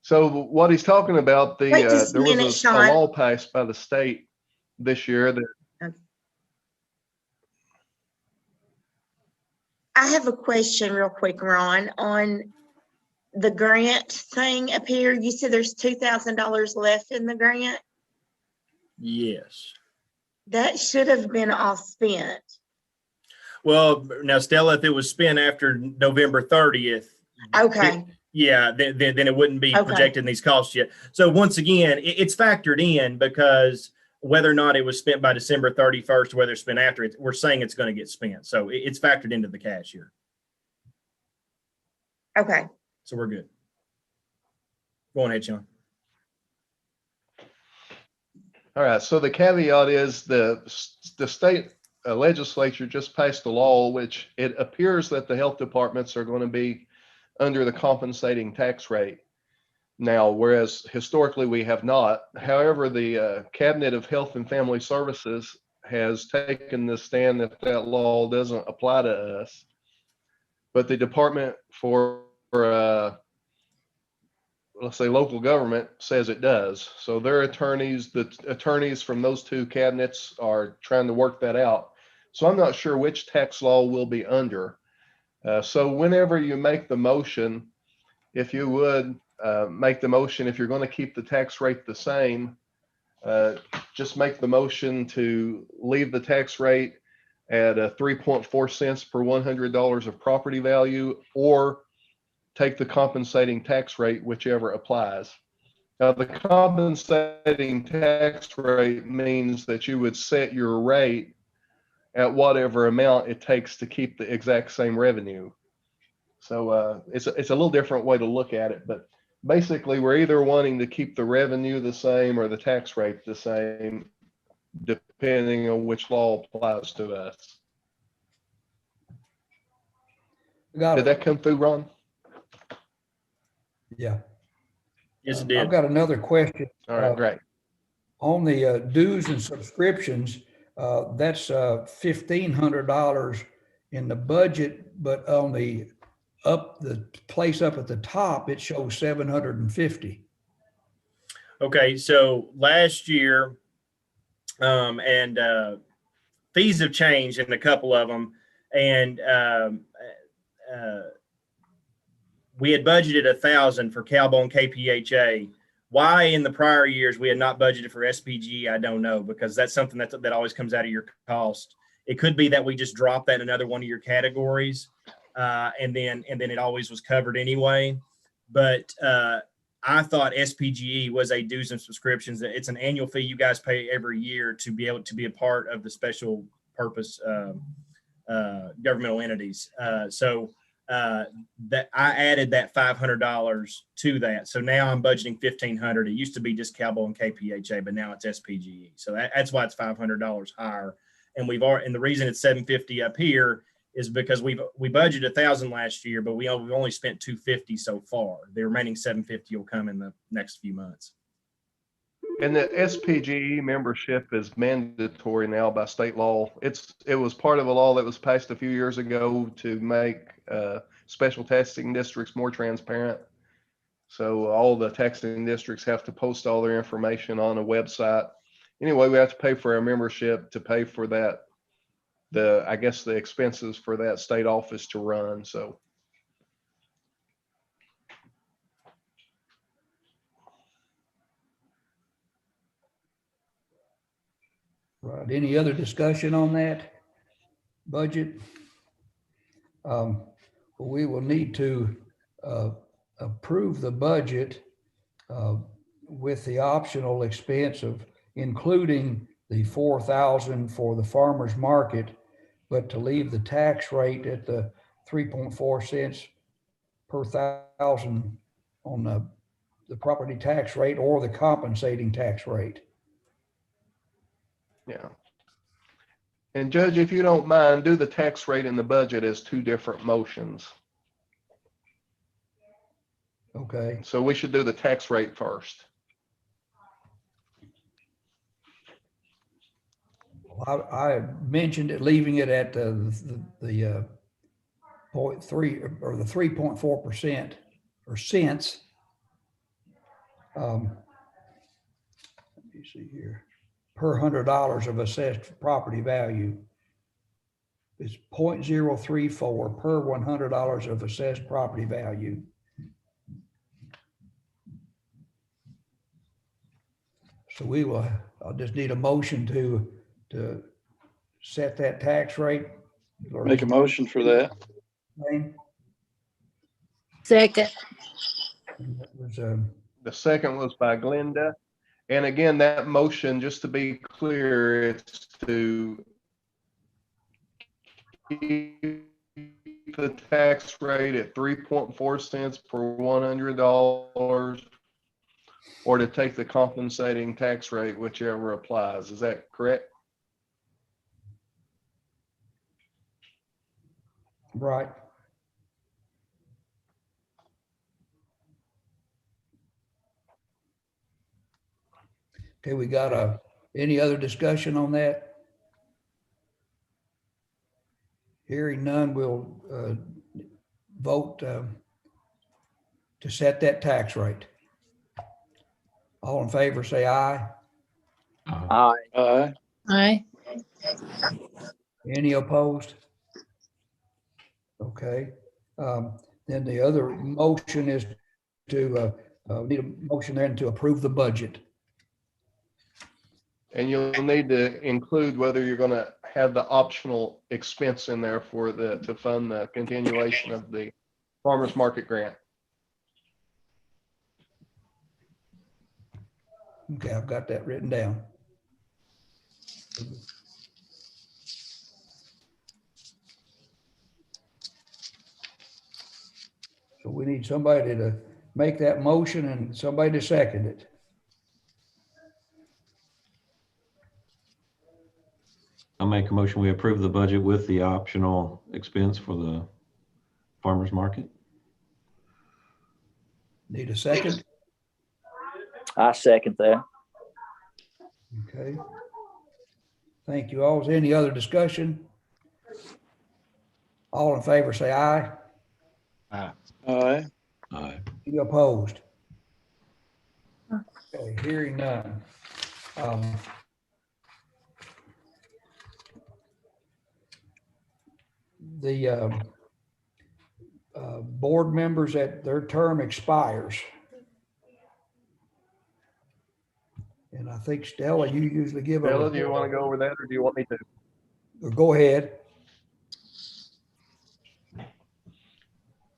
So what he's talking about, there was a law passed by the state this year that. I have a question real quick, Ron, on the grant thing up here. You said there's $2,000 left in the grant. Yes. That should have been all spent. Well, now, Stella, if it was spent after November 30th. Okay. Yeah, then it wouldn't be Okay. projected in these costs yet. So once again, it's factored in because whether or not it was spent by December 31st, or whether it's spent after it, we're saying it's going to get spent. So it's factored into the cash here. Okay. So we're good. Go on ahead, Sean. All right, so the caveat is the state legislature just passed a law, which it appears that the health departments are going to be under the compensating tax rate now, whereas historically we have not. However, the Cabinet of Health and Family Services has taken the stand that that law doesn't apply to us, but the Department for let's say local government says it does. So their attorneys, the attorneys from those two cabinets are trying to work that out. So I'm not sure which tax law will be under. So whenever you make the motion, if you would make the motion, if you're going to keep the tax rate the same, just make the motion to leave the tax rate at 3.4 cents per $100 of property value, or take the compensating tax rate, whichever applies. Now, the compensating tax rate means that you would set your rate at whatever amount it takes to keep the exact same revenue. So it's a little different way to look at it, but basically we're either wanting to keep the revenue the same or the tax rate the same, depending on which law applies to us. Got Did it. that come through, Ron? Yeah. Yes, it I've did. got another question. All right, great. On the dues and subscriptions, that's $1,500 in the budget, but on the place up at the top, it shows 750. Okay, so last year, and fees have changed in a couple of them, and we had budgeted 1,000 for Cowbone KPHA. Why in the prior years we had not budgeted for SPG, I don't know, because that's something that always comes out of your cost. It could be that we just dropped that in another one of your categories, and then it always was covered anyway. But I thought SPGE was a dues and subscriptions. It's an annual fee you guys pay every year to be able to be a part of the special purpose governmental entities. So that I added that $500 to that. So now I'm budgeting $1,500. It used to be just Cowboy and KPHA, but now it's SPGE. So that's why it's $500 higher. And and the reason it's $750 up here is because we budgeted 1,000 last year, but we've only spent $250 so far. The remaining $750 will come in the next few months. And the SPGE membership is mandatory now by state law. It was part of a law that was passed a few years ago to make special taxing districts more transparent. So all the taxing districts have to post all their information on a website. Anyway, we have to pay for our membership to pay for that, I guess the expenses for that state office to run. So. Right. Any other discussion on that budget? We will need to approve the budget with the optional expense of including the 4,000 for the farmer's market, but to leave the tax rate at the 3.4 cents per thousand on the property tax rate or the compensating tax rate. Yeah. And Judge, if you don't mind, do the tax rate and the budget as two different motions. Okay. So we should do the tax rate first. Well, I mentioned it, leaving it at the 0.3 or the 3.4% or cents. Let me see here. Per $100 of assessed property value is 0.034 per $100 of assessed property value. So I'll just need a motion to set that tax rate. Make a motion for that. Second. That was, The second was by Glenda. And again, that motion, just to be clear, it's to keep the tax rate at 3.4 cents per $100, or to take the compensating tax rate, whichever applies. Is that correct? right. Okay, we got any other discussion on that? Hearing none, we'll vote to set that tax rate. All in favor, say aye. Uh, Aye. Aye. Any opposed? Okay. Then the other motion is to, need a motion then to approve the budget. And you'll need to include whether you're going to have the optional expense in there for to fund the continuation of the farmers market grant. Okay, I've got that written down. So we need somebody to make that motion and somebody to second it. I'll make a motion, we approve the budget with the optional expense for the farmer's market. Need a second? I second that. Okay. Thank you all. Is there any other discussion? All in favor, say aye. Aye. Aye. Any opposed? Okay, hearing none. The board members that their term expires. And I think Stella, you usually give a Stella, do you want to go over that, or do you want me to? Go ahead.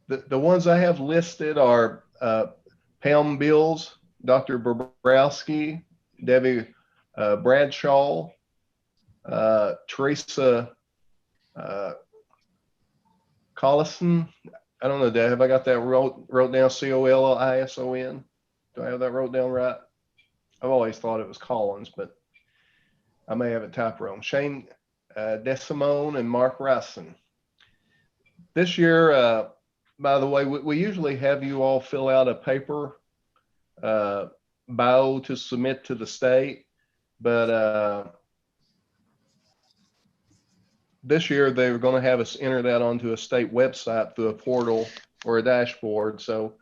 The ones I have listed are Pam Bills, Dr. Bobrowski, Debbie Bradshaw, Teresa Collison. I don't know, Dad, have I got that wrote down? Collison? Do I have that wrote down right? I've always thought it was Collins, but I may have it typed wrong. Shane DeSimone and Mark Ryson. This year, by the way, we usually have you all fill out a paper bio to submit to the state, but this year they were going to have us enter that onto a state website through a portal or a dashboard. So,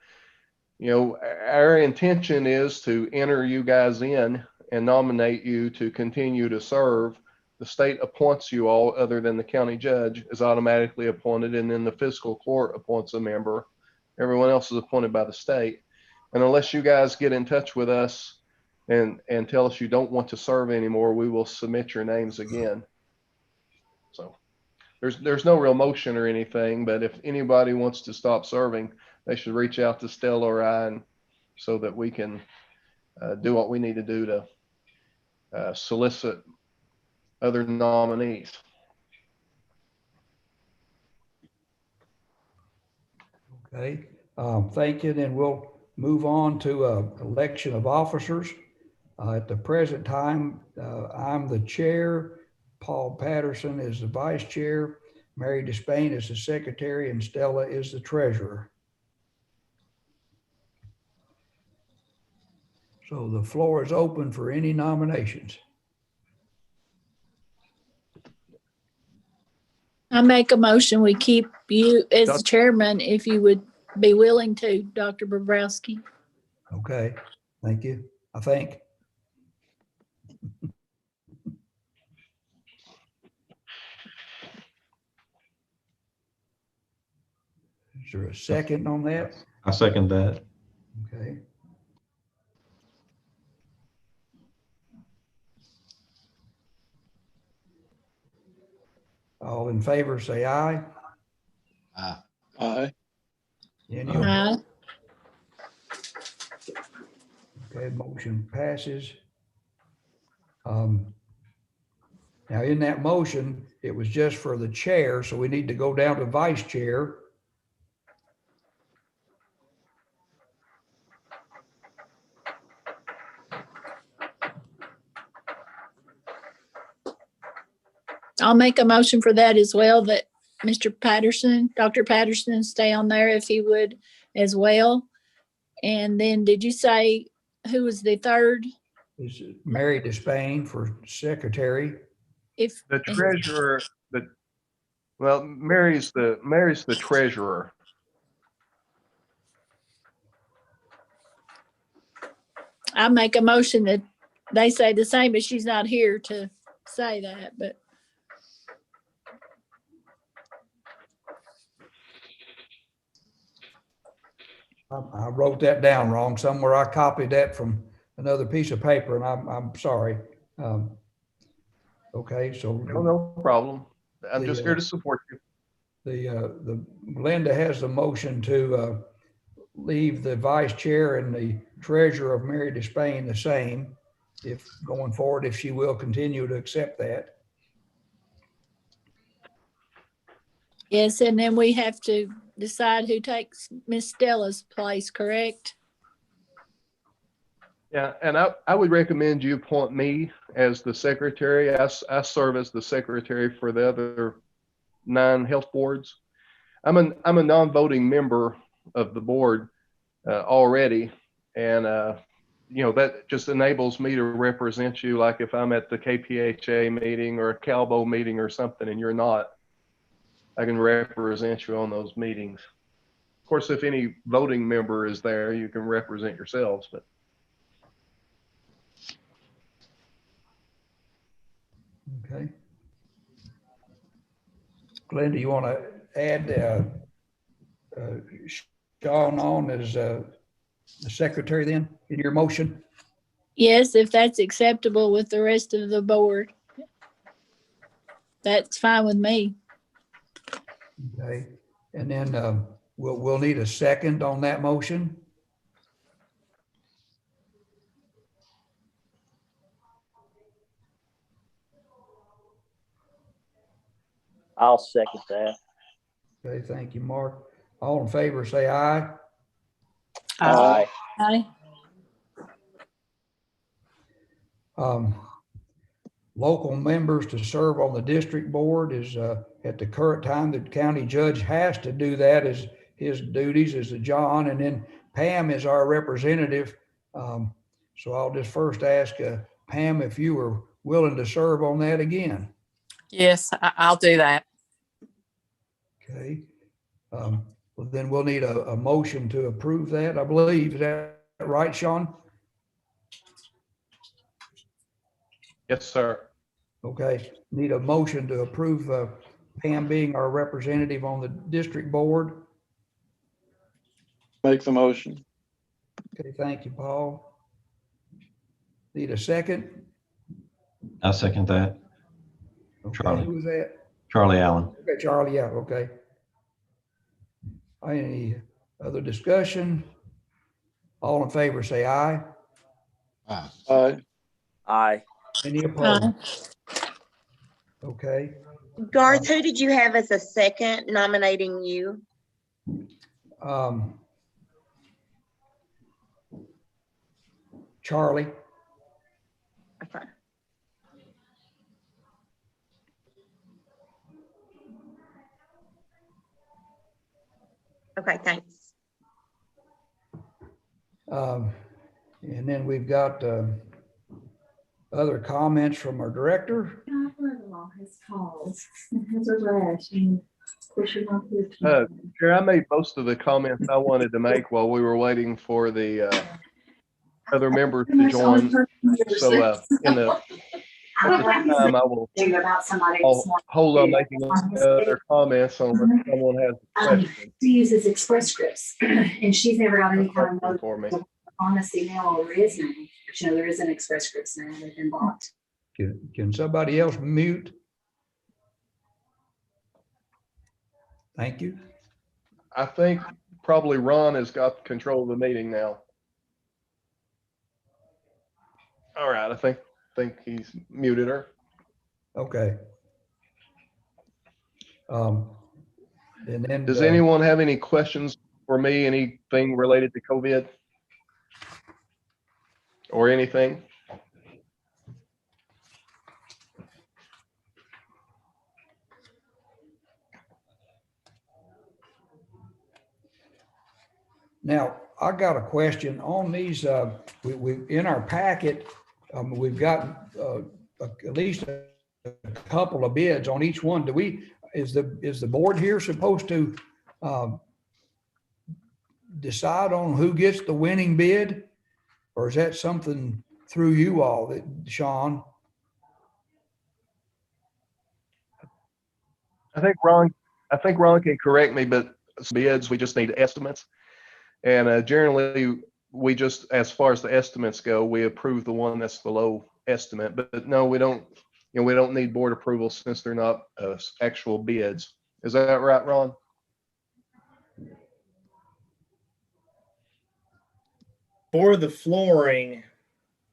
you know, our intention is to enter you guys in and nominate you to continue to serve. The state appoints you all, other than the county judge is automatically appointed, and then the fiscal court appoints a member. Everyone else is appointed by the state. And unless you guys get in touch with us and tell us you don't want to serve anymore, we will submit your names again. So there's no real motion or anything, but if anybody wants to stop serving, they should reach out to Stella or I, so that we can do what we need to do to solicit other nominees. Okay, thank you. Then we'll move on to election of officers. At the present time, I'm the chair. Paul Patterson is the vice chair. Mary Despain is the secretary, and Stella is the treasurer. So the floor is open for any nominations. I make a motion, we keep you as the chairman, if you would be willing to, Dr. Bobrowski. Okay, thank you. I think. Is there a second on that? I second that. Okay. All in favor, say aye. Aye. Any Aye. Okay, motion passes. Now in that motion, it was just for the chair, so we need to go down to vice chair. I'll make a motion for that as well, that Mr. Patterson, Dr. Patterson stay on there if he would as well. And then did you say who was the third? Is Mary Despain for secretary. If The treasurer, well, Mary's the treasurer. I make a motion that they say the same, but she's not here to say that, but I wrote that down wrong somewhere. I copied that from another piece of paper, and I'm sorry. Okay, so No problem. I'm just here The, to support you. the Linda has the motion to leave the vice chair and the treasurer of Mary Despain the same, if going forward, if she will continue to accept that. yes, and then we have to decide who takes Miss Stella's place, correct? Yeah, and I would recommend you appoint me as the secretary. I serve as the secretary for the other 9 health boards. I'm a non-voting member of the board already, and that just enables me to represent you. Like if I'm at the KPHA meeting or a CalBO meeting or something, and you're not, I can represent you on those meetings. Of course, if any voting member is there, you can represent yourselves, but. Okay. Glenda, you want to add Sean on as the secretary then in your motion? Yes, if that's acceptable with the rest of the board. That's fine with me. Okay, and then we'll need a second on that motion. I'll second that. Okay, thank you, Mark. All in favor, say aye. Aye. Aye. Local members to serve on the district board is at the current time, the county judge has to do that as his duties as a John, and then Pam is our representative. So I'll just first ask Pam if you were willing to serve on that again. Yes, I'll do that. Okay. Well, then we'll need a motion to approve that, I believe. Is that right, Sean? Yes, sir. Okay, need a motion to approve Pam being our representative on the district board. Make the motion. Okay, thank you, Paul. Need a second? I second that. Okay, Charlie. who was that? Charlie Allen. Okay, Charlie, yeah, okay. Any other discussion? All in favor, say aye. Aye. Aye. Any opposed? Okay. Garth, who did you have as a second nominating you? Charlie. Okay. Okay, thanks. And then we've got other comments from our director. Chair, I made most of the comments I wanted to make while we were waiting for the other members to join. So at this time, I'll hold on making other comments unless someone has a question. She uses Express Scripts, and she's never got any kind of For me. honesty now over his name. But, there is an Express Scripts now. They've been bought. Can somebody else mute? Thank you. I think probably Ron has got control of the meeting now. All right, I think he's muted her. Okay. And then. Does anyone have any questions for me? Anything related to COVID or anything? Now, I got a question on these, we in our packet, we've got at least a couple of bids on each one. Is the board here supposed to decide on who gets the winning bid? Or is that something through you all, Sean? I think Ron can correct me, but bids, we just need estimates. And generally, we just, as far as the estimates go, we approve the one that's the low estimate. But no, we don't need board approval since they're not actual bids. Is that right, Ron? For the flooring,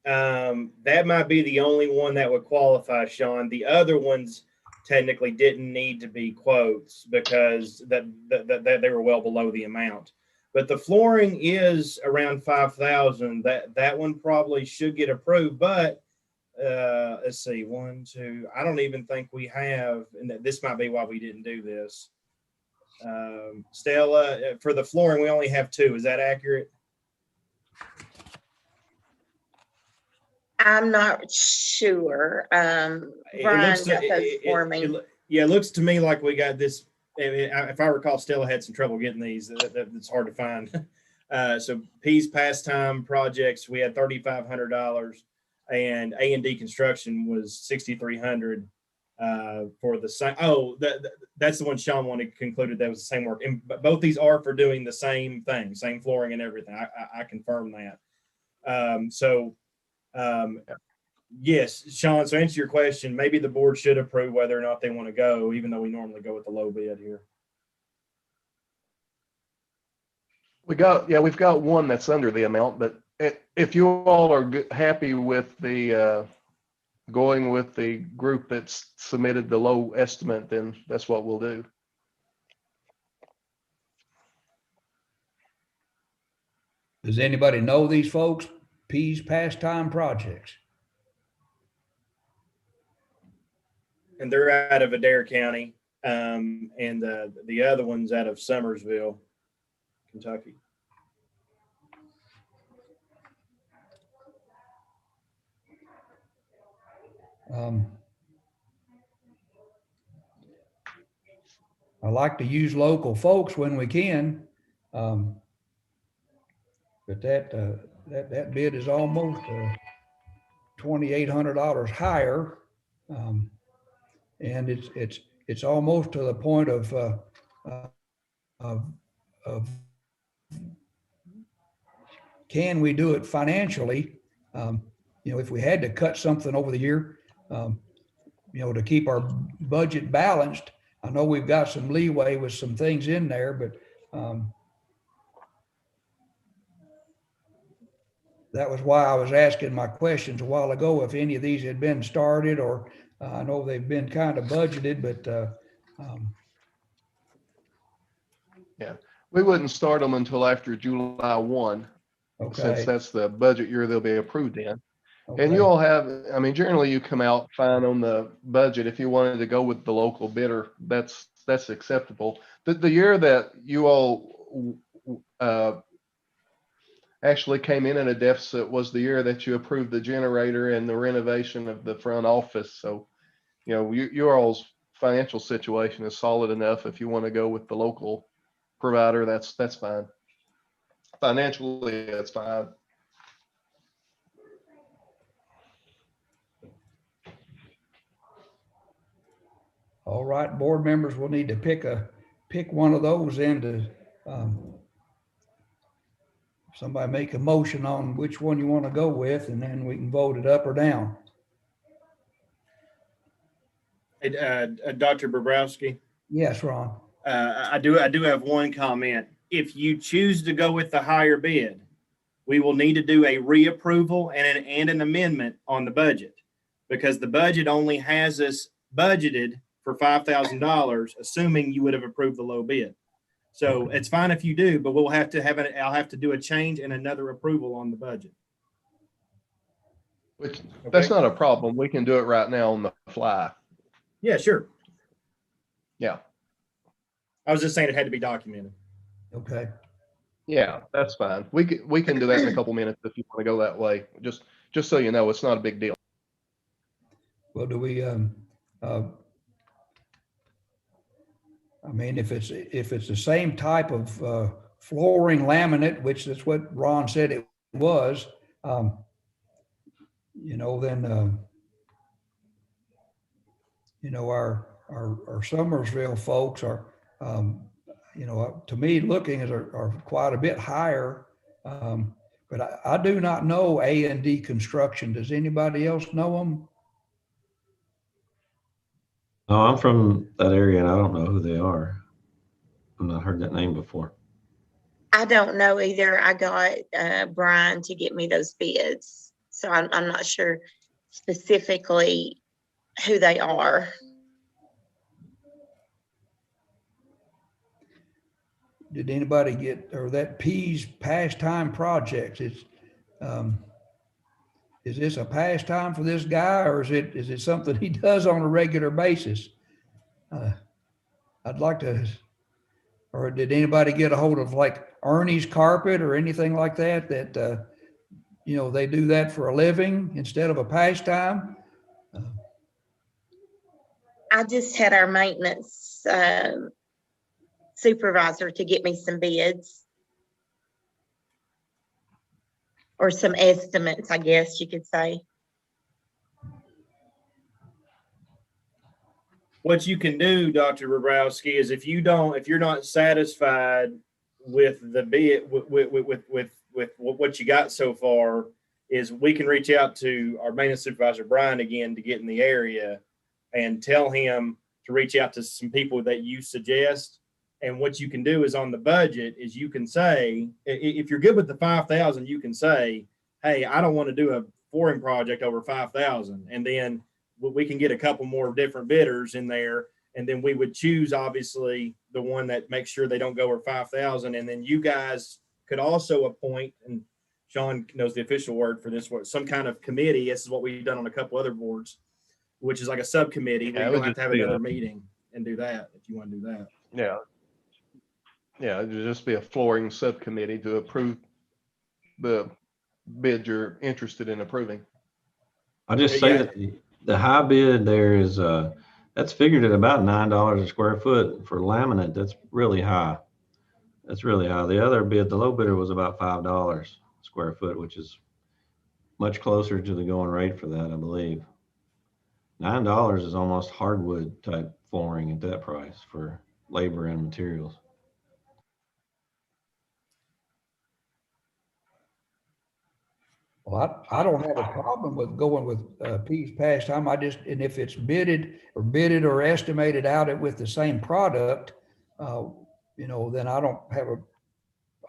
that might be the only one that would qualify, Sean. The other ones technically didn't need to be quotes because that they were well below the amount. But the flooring is around 5,000. That one probably should get approved. But let's see, 1, 2. I don't even think we have, and this might be why we didn't do this. Stella, for the flooring, we only have 2. Is that accurate? I'm not sure. Brian got those for me. Yeah, it looks to me like we got this. If I recall, Stella had some trouble getting these. That's hard to find. So P's pastime projects, we had $3,500, and A&D construction was $6,300 for the same. Oh, that's the one Sean wanted concluded that was the same work. And both these are for doing the same thing, same flooring and everything. I confirm that. Yes, Sean, so answer your question, maybe the board should approve whether or not they want to go, even though we normally go with the low bid here. We've got one that's under the amount, but if you all are happy with the going with the group that's submitted the low estimate, then that's what we'll do. Does anybody know these folks? P's pastime projects. And they're out of Adair County, and the other one's out of Summersville, Kentucky. I like to use local folks when we can, but that bid is almost $2,800 higher, and it's almost to the point of can we do it financially? If we had to cut something over the year, to keep our budget balanced. I know we've got some leeway with some things in there, but that was why I was asking my questions a while ago, if any of these had been started, or I know they've been kind of budgeted, but yeah, we wouldn't start them until after July 1, okay. Since that's the budget year they'll be approved in. Okay. And you all have, generally you come out fine on the budget. If you wanted to go with the local bidder, that's acceptable. The year that you all actually came in at a deficit was the year that you approved the generator and the renovation of the front office. So, your all's financial situation is solid enough. If you want to go with the local provider, that's fine. Financially, it's fine. All right, board members will need to pick one of those in to somebody make a motion on which one you want to go with, and then we can vote it up or down. Dr. Bobrowski. Yes, Ron. I do have one comment. if you choose to go with the higher bid, we will need to do a reapproval and an amendment on the budget, because the budget only has us budgeted for $5,000, assuming you would have approved the low bid. So it's fine if you do, but we'll have to have it. I'll have to do a change and another approval on the budget. Which, that's Okay. not a problem. We can do it right now on the fly. Yeah, sure. Yeah. I was just saying it had to be documented. Okay. Yeah, that's fine. We can do that in a couple minutes if you want to go that way. Just so you know, it's not a big deal. Well, do we, I mean, if it's the same type of flooring laminate, which is what Ron said it was, you know, then, you know, our Summersville folks are, you know, to me, looking are quite a bit higher. But I do not know A&D Construction. Does anybody else know them? No, I'm from that area and I don't know who they are. I've not heard that name before. I don't know either. I got Brian to get me those bids, so I'm not sure specifically who they are. Did anybody get, or that P's pastime projects? It's, is this a pastime for this guy, or is it something he does on a regular basis? I'd like to, or did anybody get a hold of like Ernie's Carpet or anything like that? That you know, they do that for a living instead of a pastime. I just had our maintenance supervisor to get me some bids. Or some estimates, I guess you could say. What you can do, Dr. Bobrowski, is if you're not satisfied with the bid, with what you got so far, is we can reach out to our maintenance supervisor, Brian, again, to get in the area and tell him to reach out to some people that you suggest. And what you can do is on the budget is you can say, if you're good with the 5,000, you can say, hey, I don't want to do a flooring project over 5,000. And then we can get a couple more different bidders in there. And then we would choose, obviously, the one that makes sure they don't go over 5,000. And then you guys could also appoint, and Sean knows the official word for this, some kind of committee. This is what we've done on a couple other boards, which is like a subcommittee. Yeah, You don't have to have another meeting and do that if you want to do that. Yeah. Yeah, it'd just be a flooring subcommittee to approve the bid you're interested in approving. I just say that the high bid there is, that's figured at about $9 a square foot for laminate. That's really high. That's really high. The other bid, the low bidder, was about $5 a square foot, which is much closer to the going rate for that, I believe. $9 is almost hardwood type flooring at that price for labor and materials. Well, I don't have a problem with going with P's pastime. And if it's bidded or estimated out with the same product, you know, then I don't have a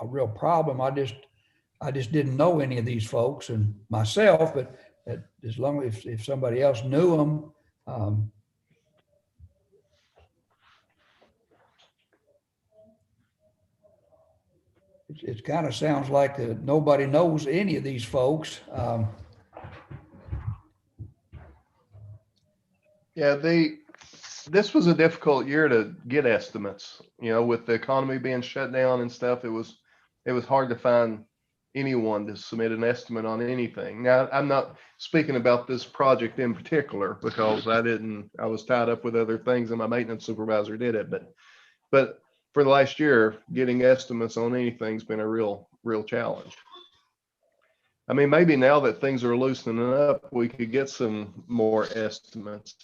real problem. I just didn't know any of these folks and myself, but as long as if somebody else knew them, it kind of sounds like nobody knows any of these folks. Yeah, this was a difficult year to get estimates, you know, with the economy being shut down and stuff. It was hard to find anyone to submit an estimate on anything. Now, I'm not speaking about this project in particular because I was tied up with other things and my maintenance supervisor did it, but for the last year, getting estimates on anything's been a real challenge. I mean, maybe now that things are loosening up, we could get some more estimates.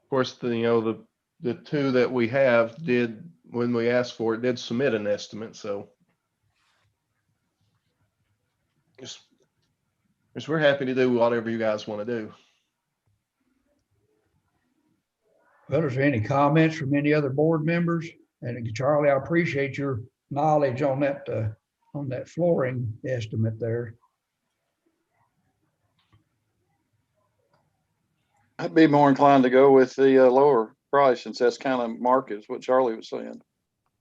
Of course, the two that we have did, when we asked for it, did submit an estimate. So just we're happy to do whatever you guys want to do. Well, is there any comments from any other board members? And Charlie, I appreciate your knowledge on that flooring estimate there. I'd be more inclined to go with the lower price, since that's kind of market, is what Charlie was saying,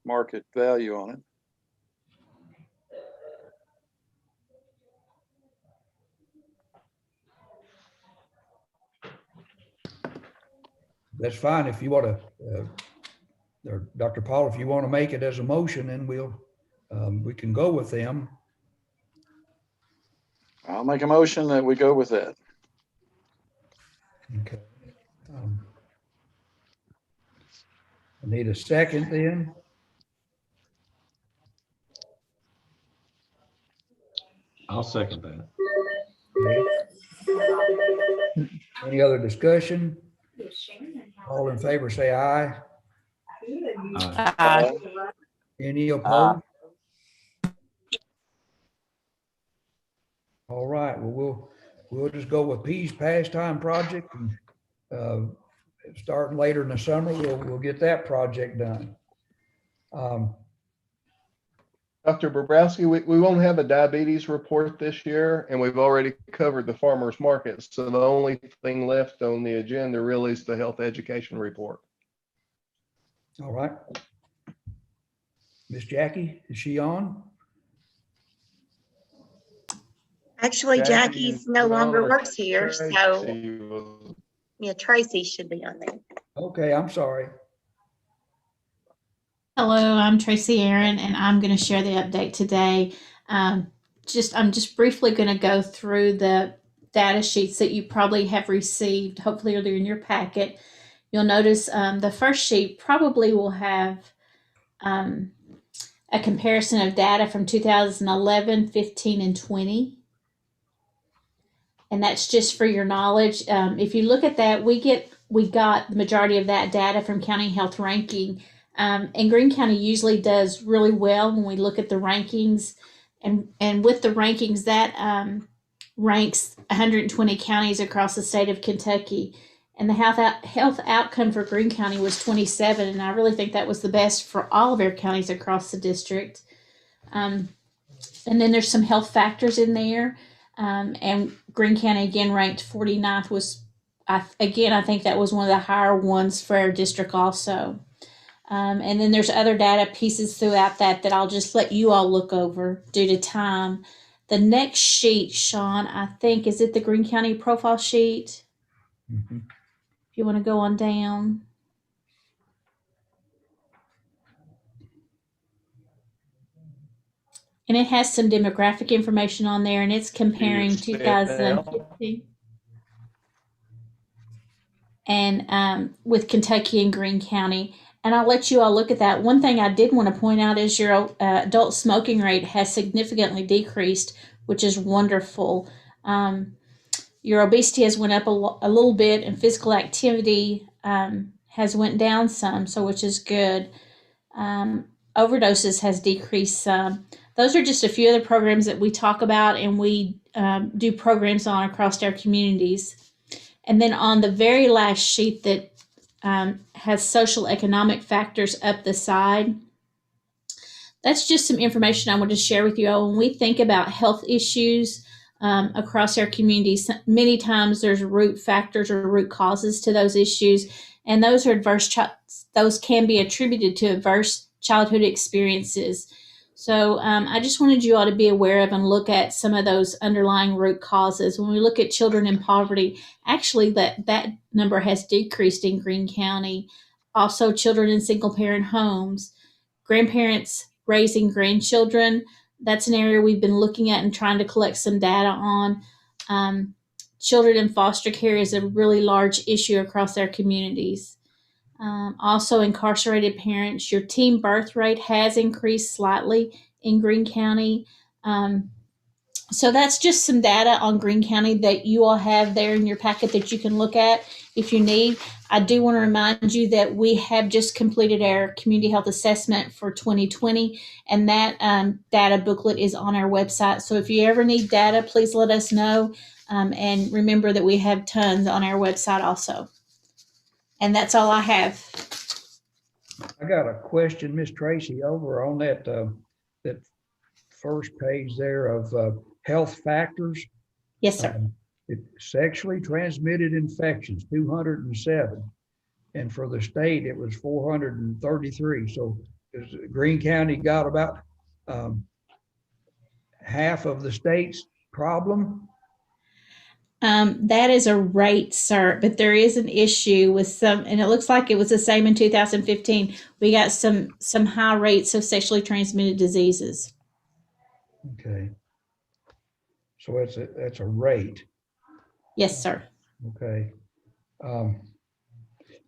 market value on it. That's fine. If you want to, or Dr. Paul, if you want to make it as a motion, then we can go with them. I'll make a motion that we go with that. Okay. I need a second then. I'll second that. Okay. Any other discussion? All in favor, say aye. Aye. Any opposed? All right, well, we'll just go with P's pastime project, and starting later in the summer, we'll get that project done. Dr. Bobrowski, we won't have a diabetes report this year, and we've already covered the farmers market. So the only thing left on the agenda really is the health education report. All right. Miss Jackie, is she on? Actually, Jackie's no longer works here, Tracy so was- yeah, Tracy should be on there. Okay, I'm sorry. Hello, I'm Tracy Aaron, and I'm going to share the update today. I'm just briefly going to go through the data sheets that you probably have received. Hopefully, they're in your packet. You'll notice the first sheet probably will have a comparison of data from 2011, 15, and 20. And that's just for your knowledge. If you look at that, we got the majority of that data from County Health Ranking. And Greene County usually does really well when we look at the rankings. And with the rankings, that ranks 120 counties across the state of Kentucky. And the health outcome for Greene County was 27. And I really think that was the best for all of our counties across the district. And then there's some health factors in there. And Greene County again ranked 49th I think that was one of the higher ones for our district also. And then there's other data pieces throughout that I'll just let you all look over due to time. The next sheet, Sean, I think, is it the Greene County profile sheet? Mm-hmm. If you want to go on down. And it has some demographic information on there, and it's comparing 2015 and with Kentucky and Greene County. And I'll let you all look at that. One thing I did want to point out is your adult smoking rate has significantly decreased, which is wonderful. Your obesity has went up a little bit, and physical activity has went down some, so which is good. Overdoses has decreased some. Those are just a few other programs that we talk about and we do programs on across our communities. And then on the very last sheet that has social economic factors up the side, that's just some information I want to share with you all. When we think about health issues across our communities, many times there's root factors or root causes to those issues, and those are those can be attributed to adverse childhood experiences. So I just wanted you all to be aware of and look at some of those underlying root causes. When we look at children in poverty, actually that number has decreased in Greene County. Also, children in single parent homes, grandparents raising grandchildren. That's an area we've been looking at and trying to collect some data on. Children in foster care is a really large issue across our communities. Also, incarcerated parents. Your teen birth rate has increased slightly in Greene County. So that's just some data on Greene County that you all have there in your packet that you can look at if you need. I do want to remind you that we have just completed our community health assessment for 2020, and that data booklet is on our website. So if you ever need data, please let us know. And remember that we have tons on our website also. And that's all I have. I got a question, Miss Tracy, over on that, that first page there of health factors. Yes, sir. Sexually transmitted infections, 207. And for the state, it was 433. So Greene County got about half of the state's problem. That is a rate, sir, but there is an issue with some, and it looks like it was the same in 2015. We got some high rates of sexually transmitted diseases. Okay. So that's a rate. Yes, sir. Okay. And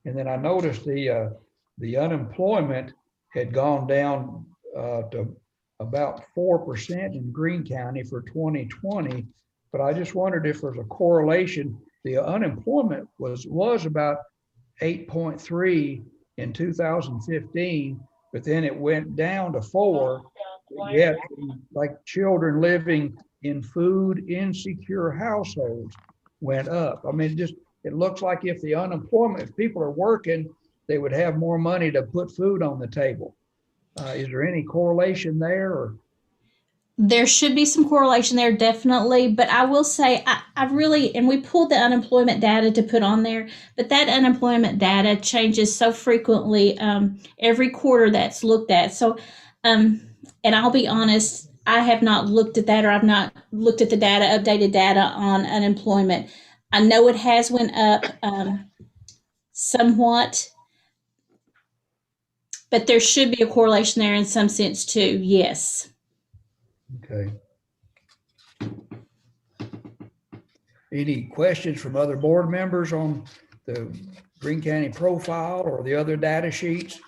then I noticed the unemployment had gone down to about 4% in Greene County for 2020. But I just wondered if there's a correlation. The unemployment was about 8.3 in 2015, but then it went down to 4. Yet, like children living in food insecure households went up. I mean, it looks like if the unemployment, if people are working, they would have more money to put food on the table. Is there any correlation there? Or? There should be some correlation there, definitely. But I will say, I really, and we pulled the unemployment data to put on there, but that unemployment data changes so frequently every quarter that's looked at. So, and I'll be honest, I have not looked at that, or I've not looked at the data, updated data on unemployment. I know it has went up somewhat, but there should be a correlation there in some sense too. Yes. Okay. Any questions from other board members on the Greene County profile or the other data sheets?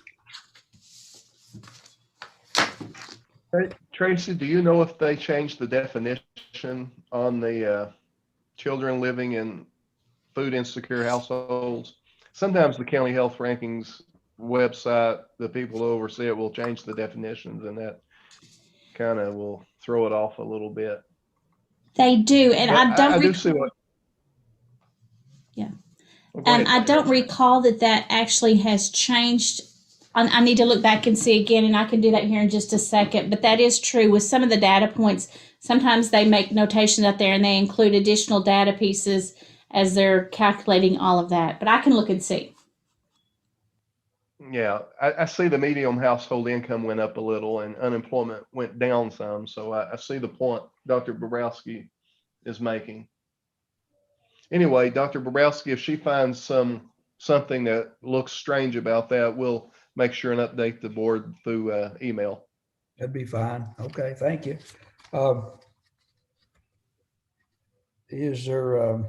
Tracy, do you know if they changed the definition on the children living in food insecure households? Sometimes the county health rankings website, the people who oversee it will change the definitions, and that kind of will throw it off a little bit. They do, and But I do see what. Yeah. Well, go ahead. I don't recall that actually has changed. I need to look back and see again, and I can do that here in just a second. But that is true with some of the data points. Sometimes they make notations out there and they include additional data pieces as they're calculating all of that. But I can look and see. Yeah, I see the median household income went up a little and unemployment went down some. So I see the point Dr. Bobrowski is making. Anyway, Dr. Bobrowski, if she finds something that looks strange about that, we'll make sure and update the board through email. That'd be fine. Okay, thank you. Is there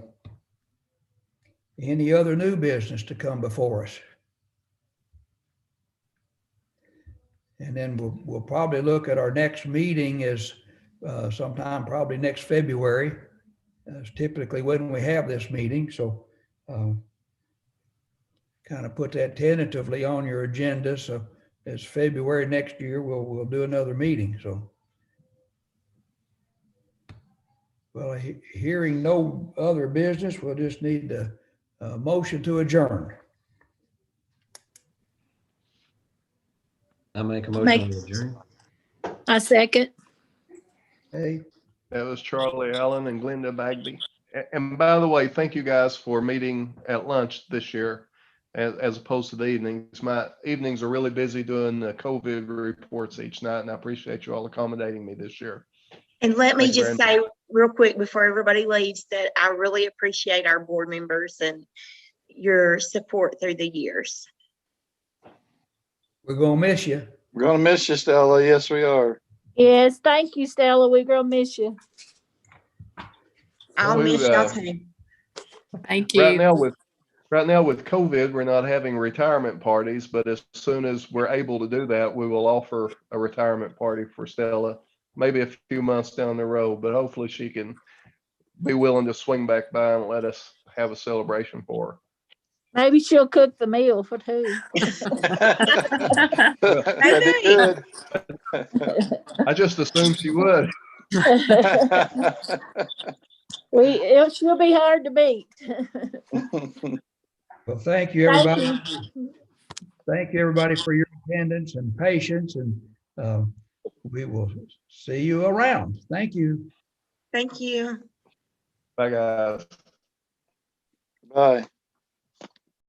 any other new business to come before us? And then we'll probably look at our next meeting as sometime probably next February. That's typically when we have this meeting. So kind of put that tentatively on your agenda. So as February next year, we'll do another meeting. So, well, hearing no other business, we'll just need a motion to adjourn. I make a motion to adjourn. I second. Hey, That was Charlie Allen and Glenda Bagby. And by the way, thank you guys for meeting at lunch this year as opposed to the evenings. My evenings are really busy doing the COVID reports each night, and I appreciate you all accommodating me this year. And let me Thank you just very say real quick before everybody leaves that I really appreciate our board members and your support through the years. we're gonna miss you. We're gonna miss you, Stella. Yes, we are. Yes, thank you, Stella. We're gonna miss you. I'll miss y'all too. Thank you. Right now with COVID, we're not having retirement parties, but as soon as we're able to do that, we will offer a retirement party for Stella, maybe a few months down the road, but hopefully she can be willing to swing back by and let us have a celebration for her. Maybe she'll cook the meal for two. That'd be good. I just assumed she would. She'll be hard to beat. Well, thank you, Thank everybody. Thank you, everybody, for your attendance and patience, and we will see you around. Thank you. Thank you. Bye, guys. Bye.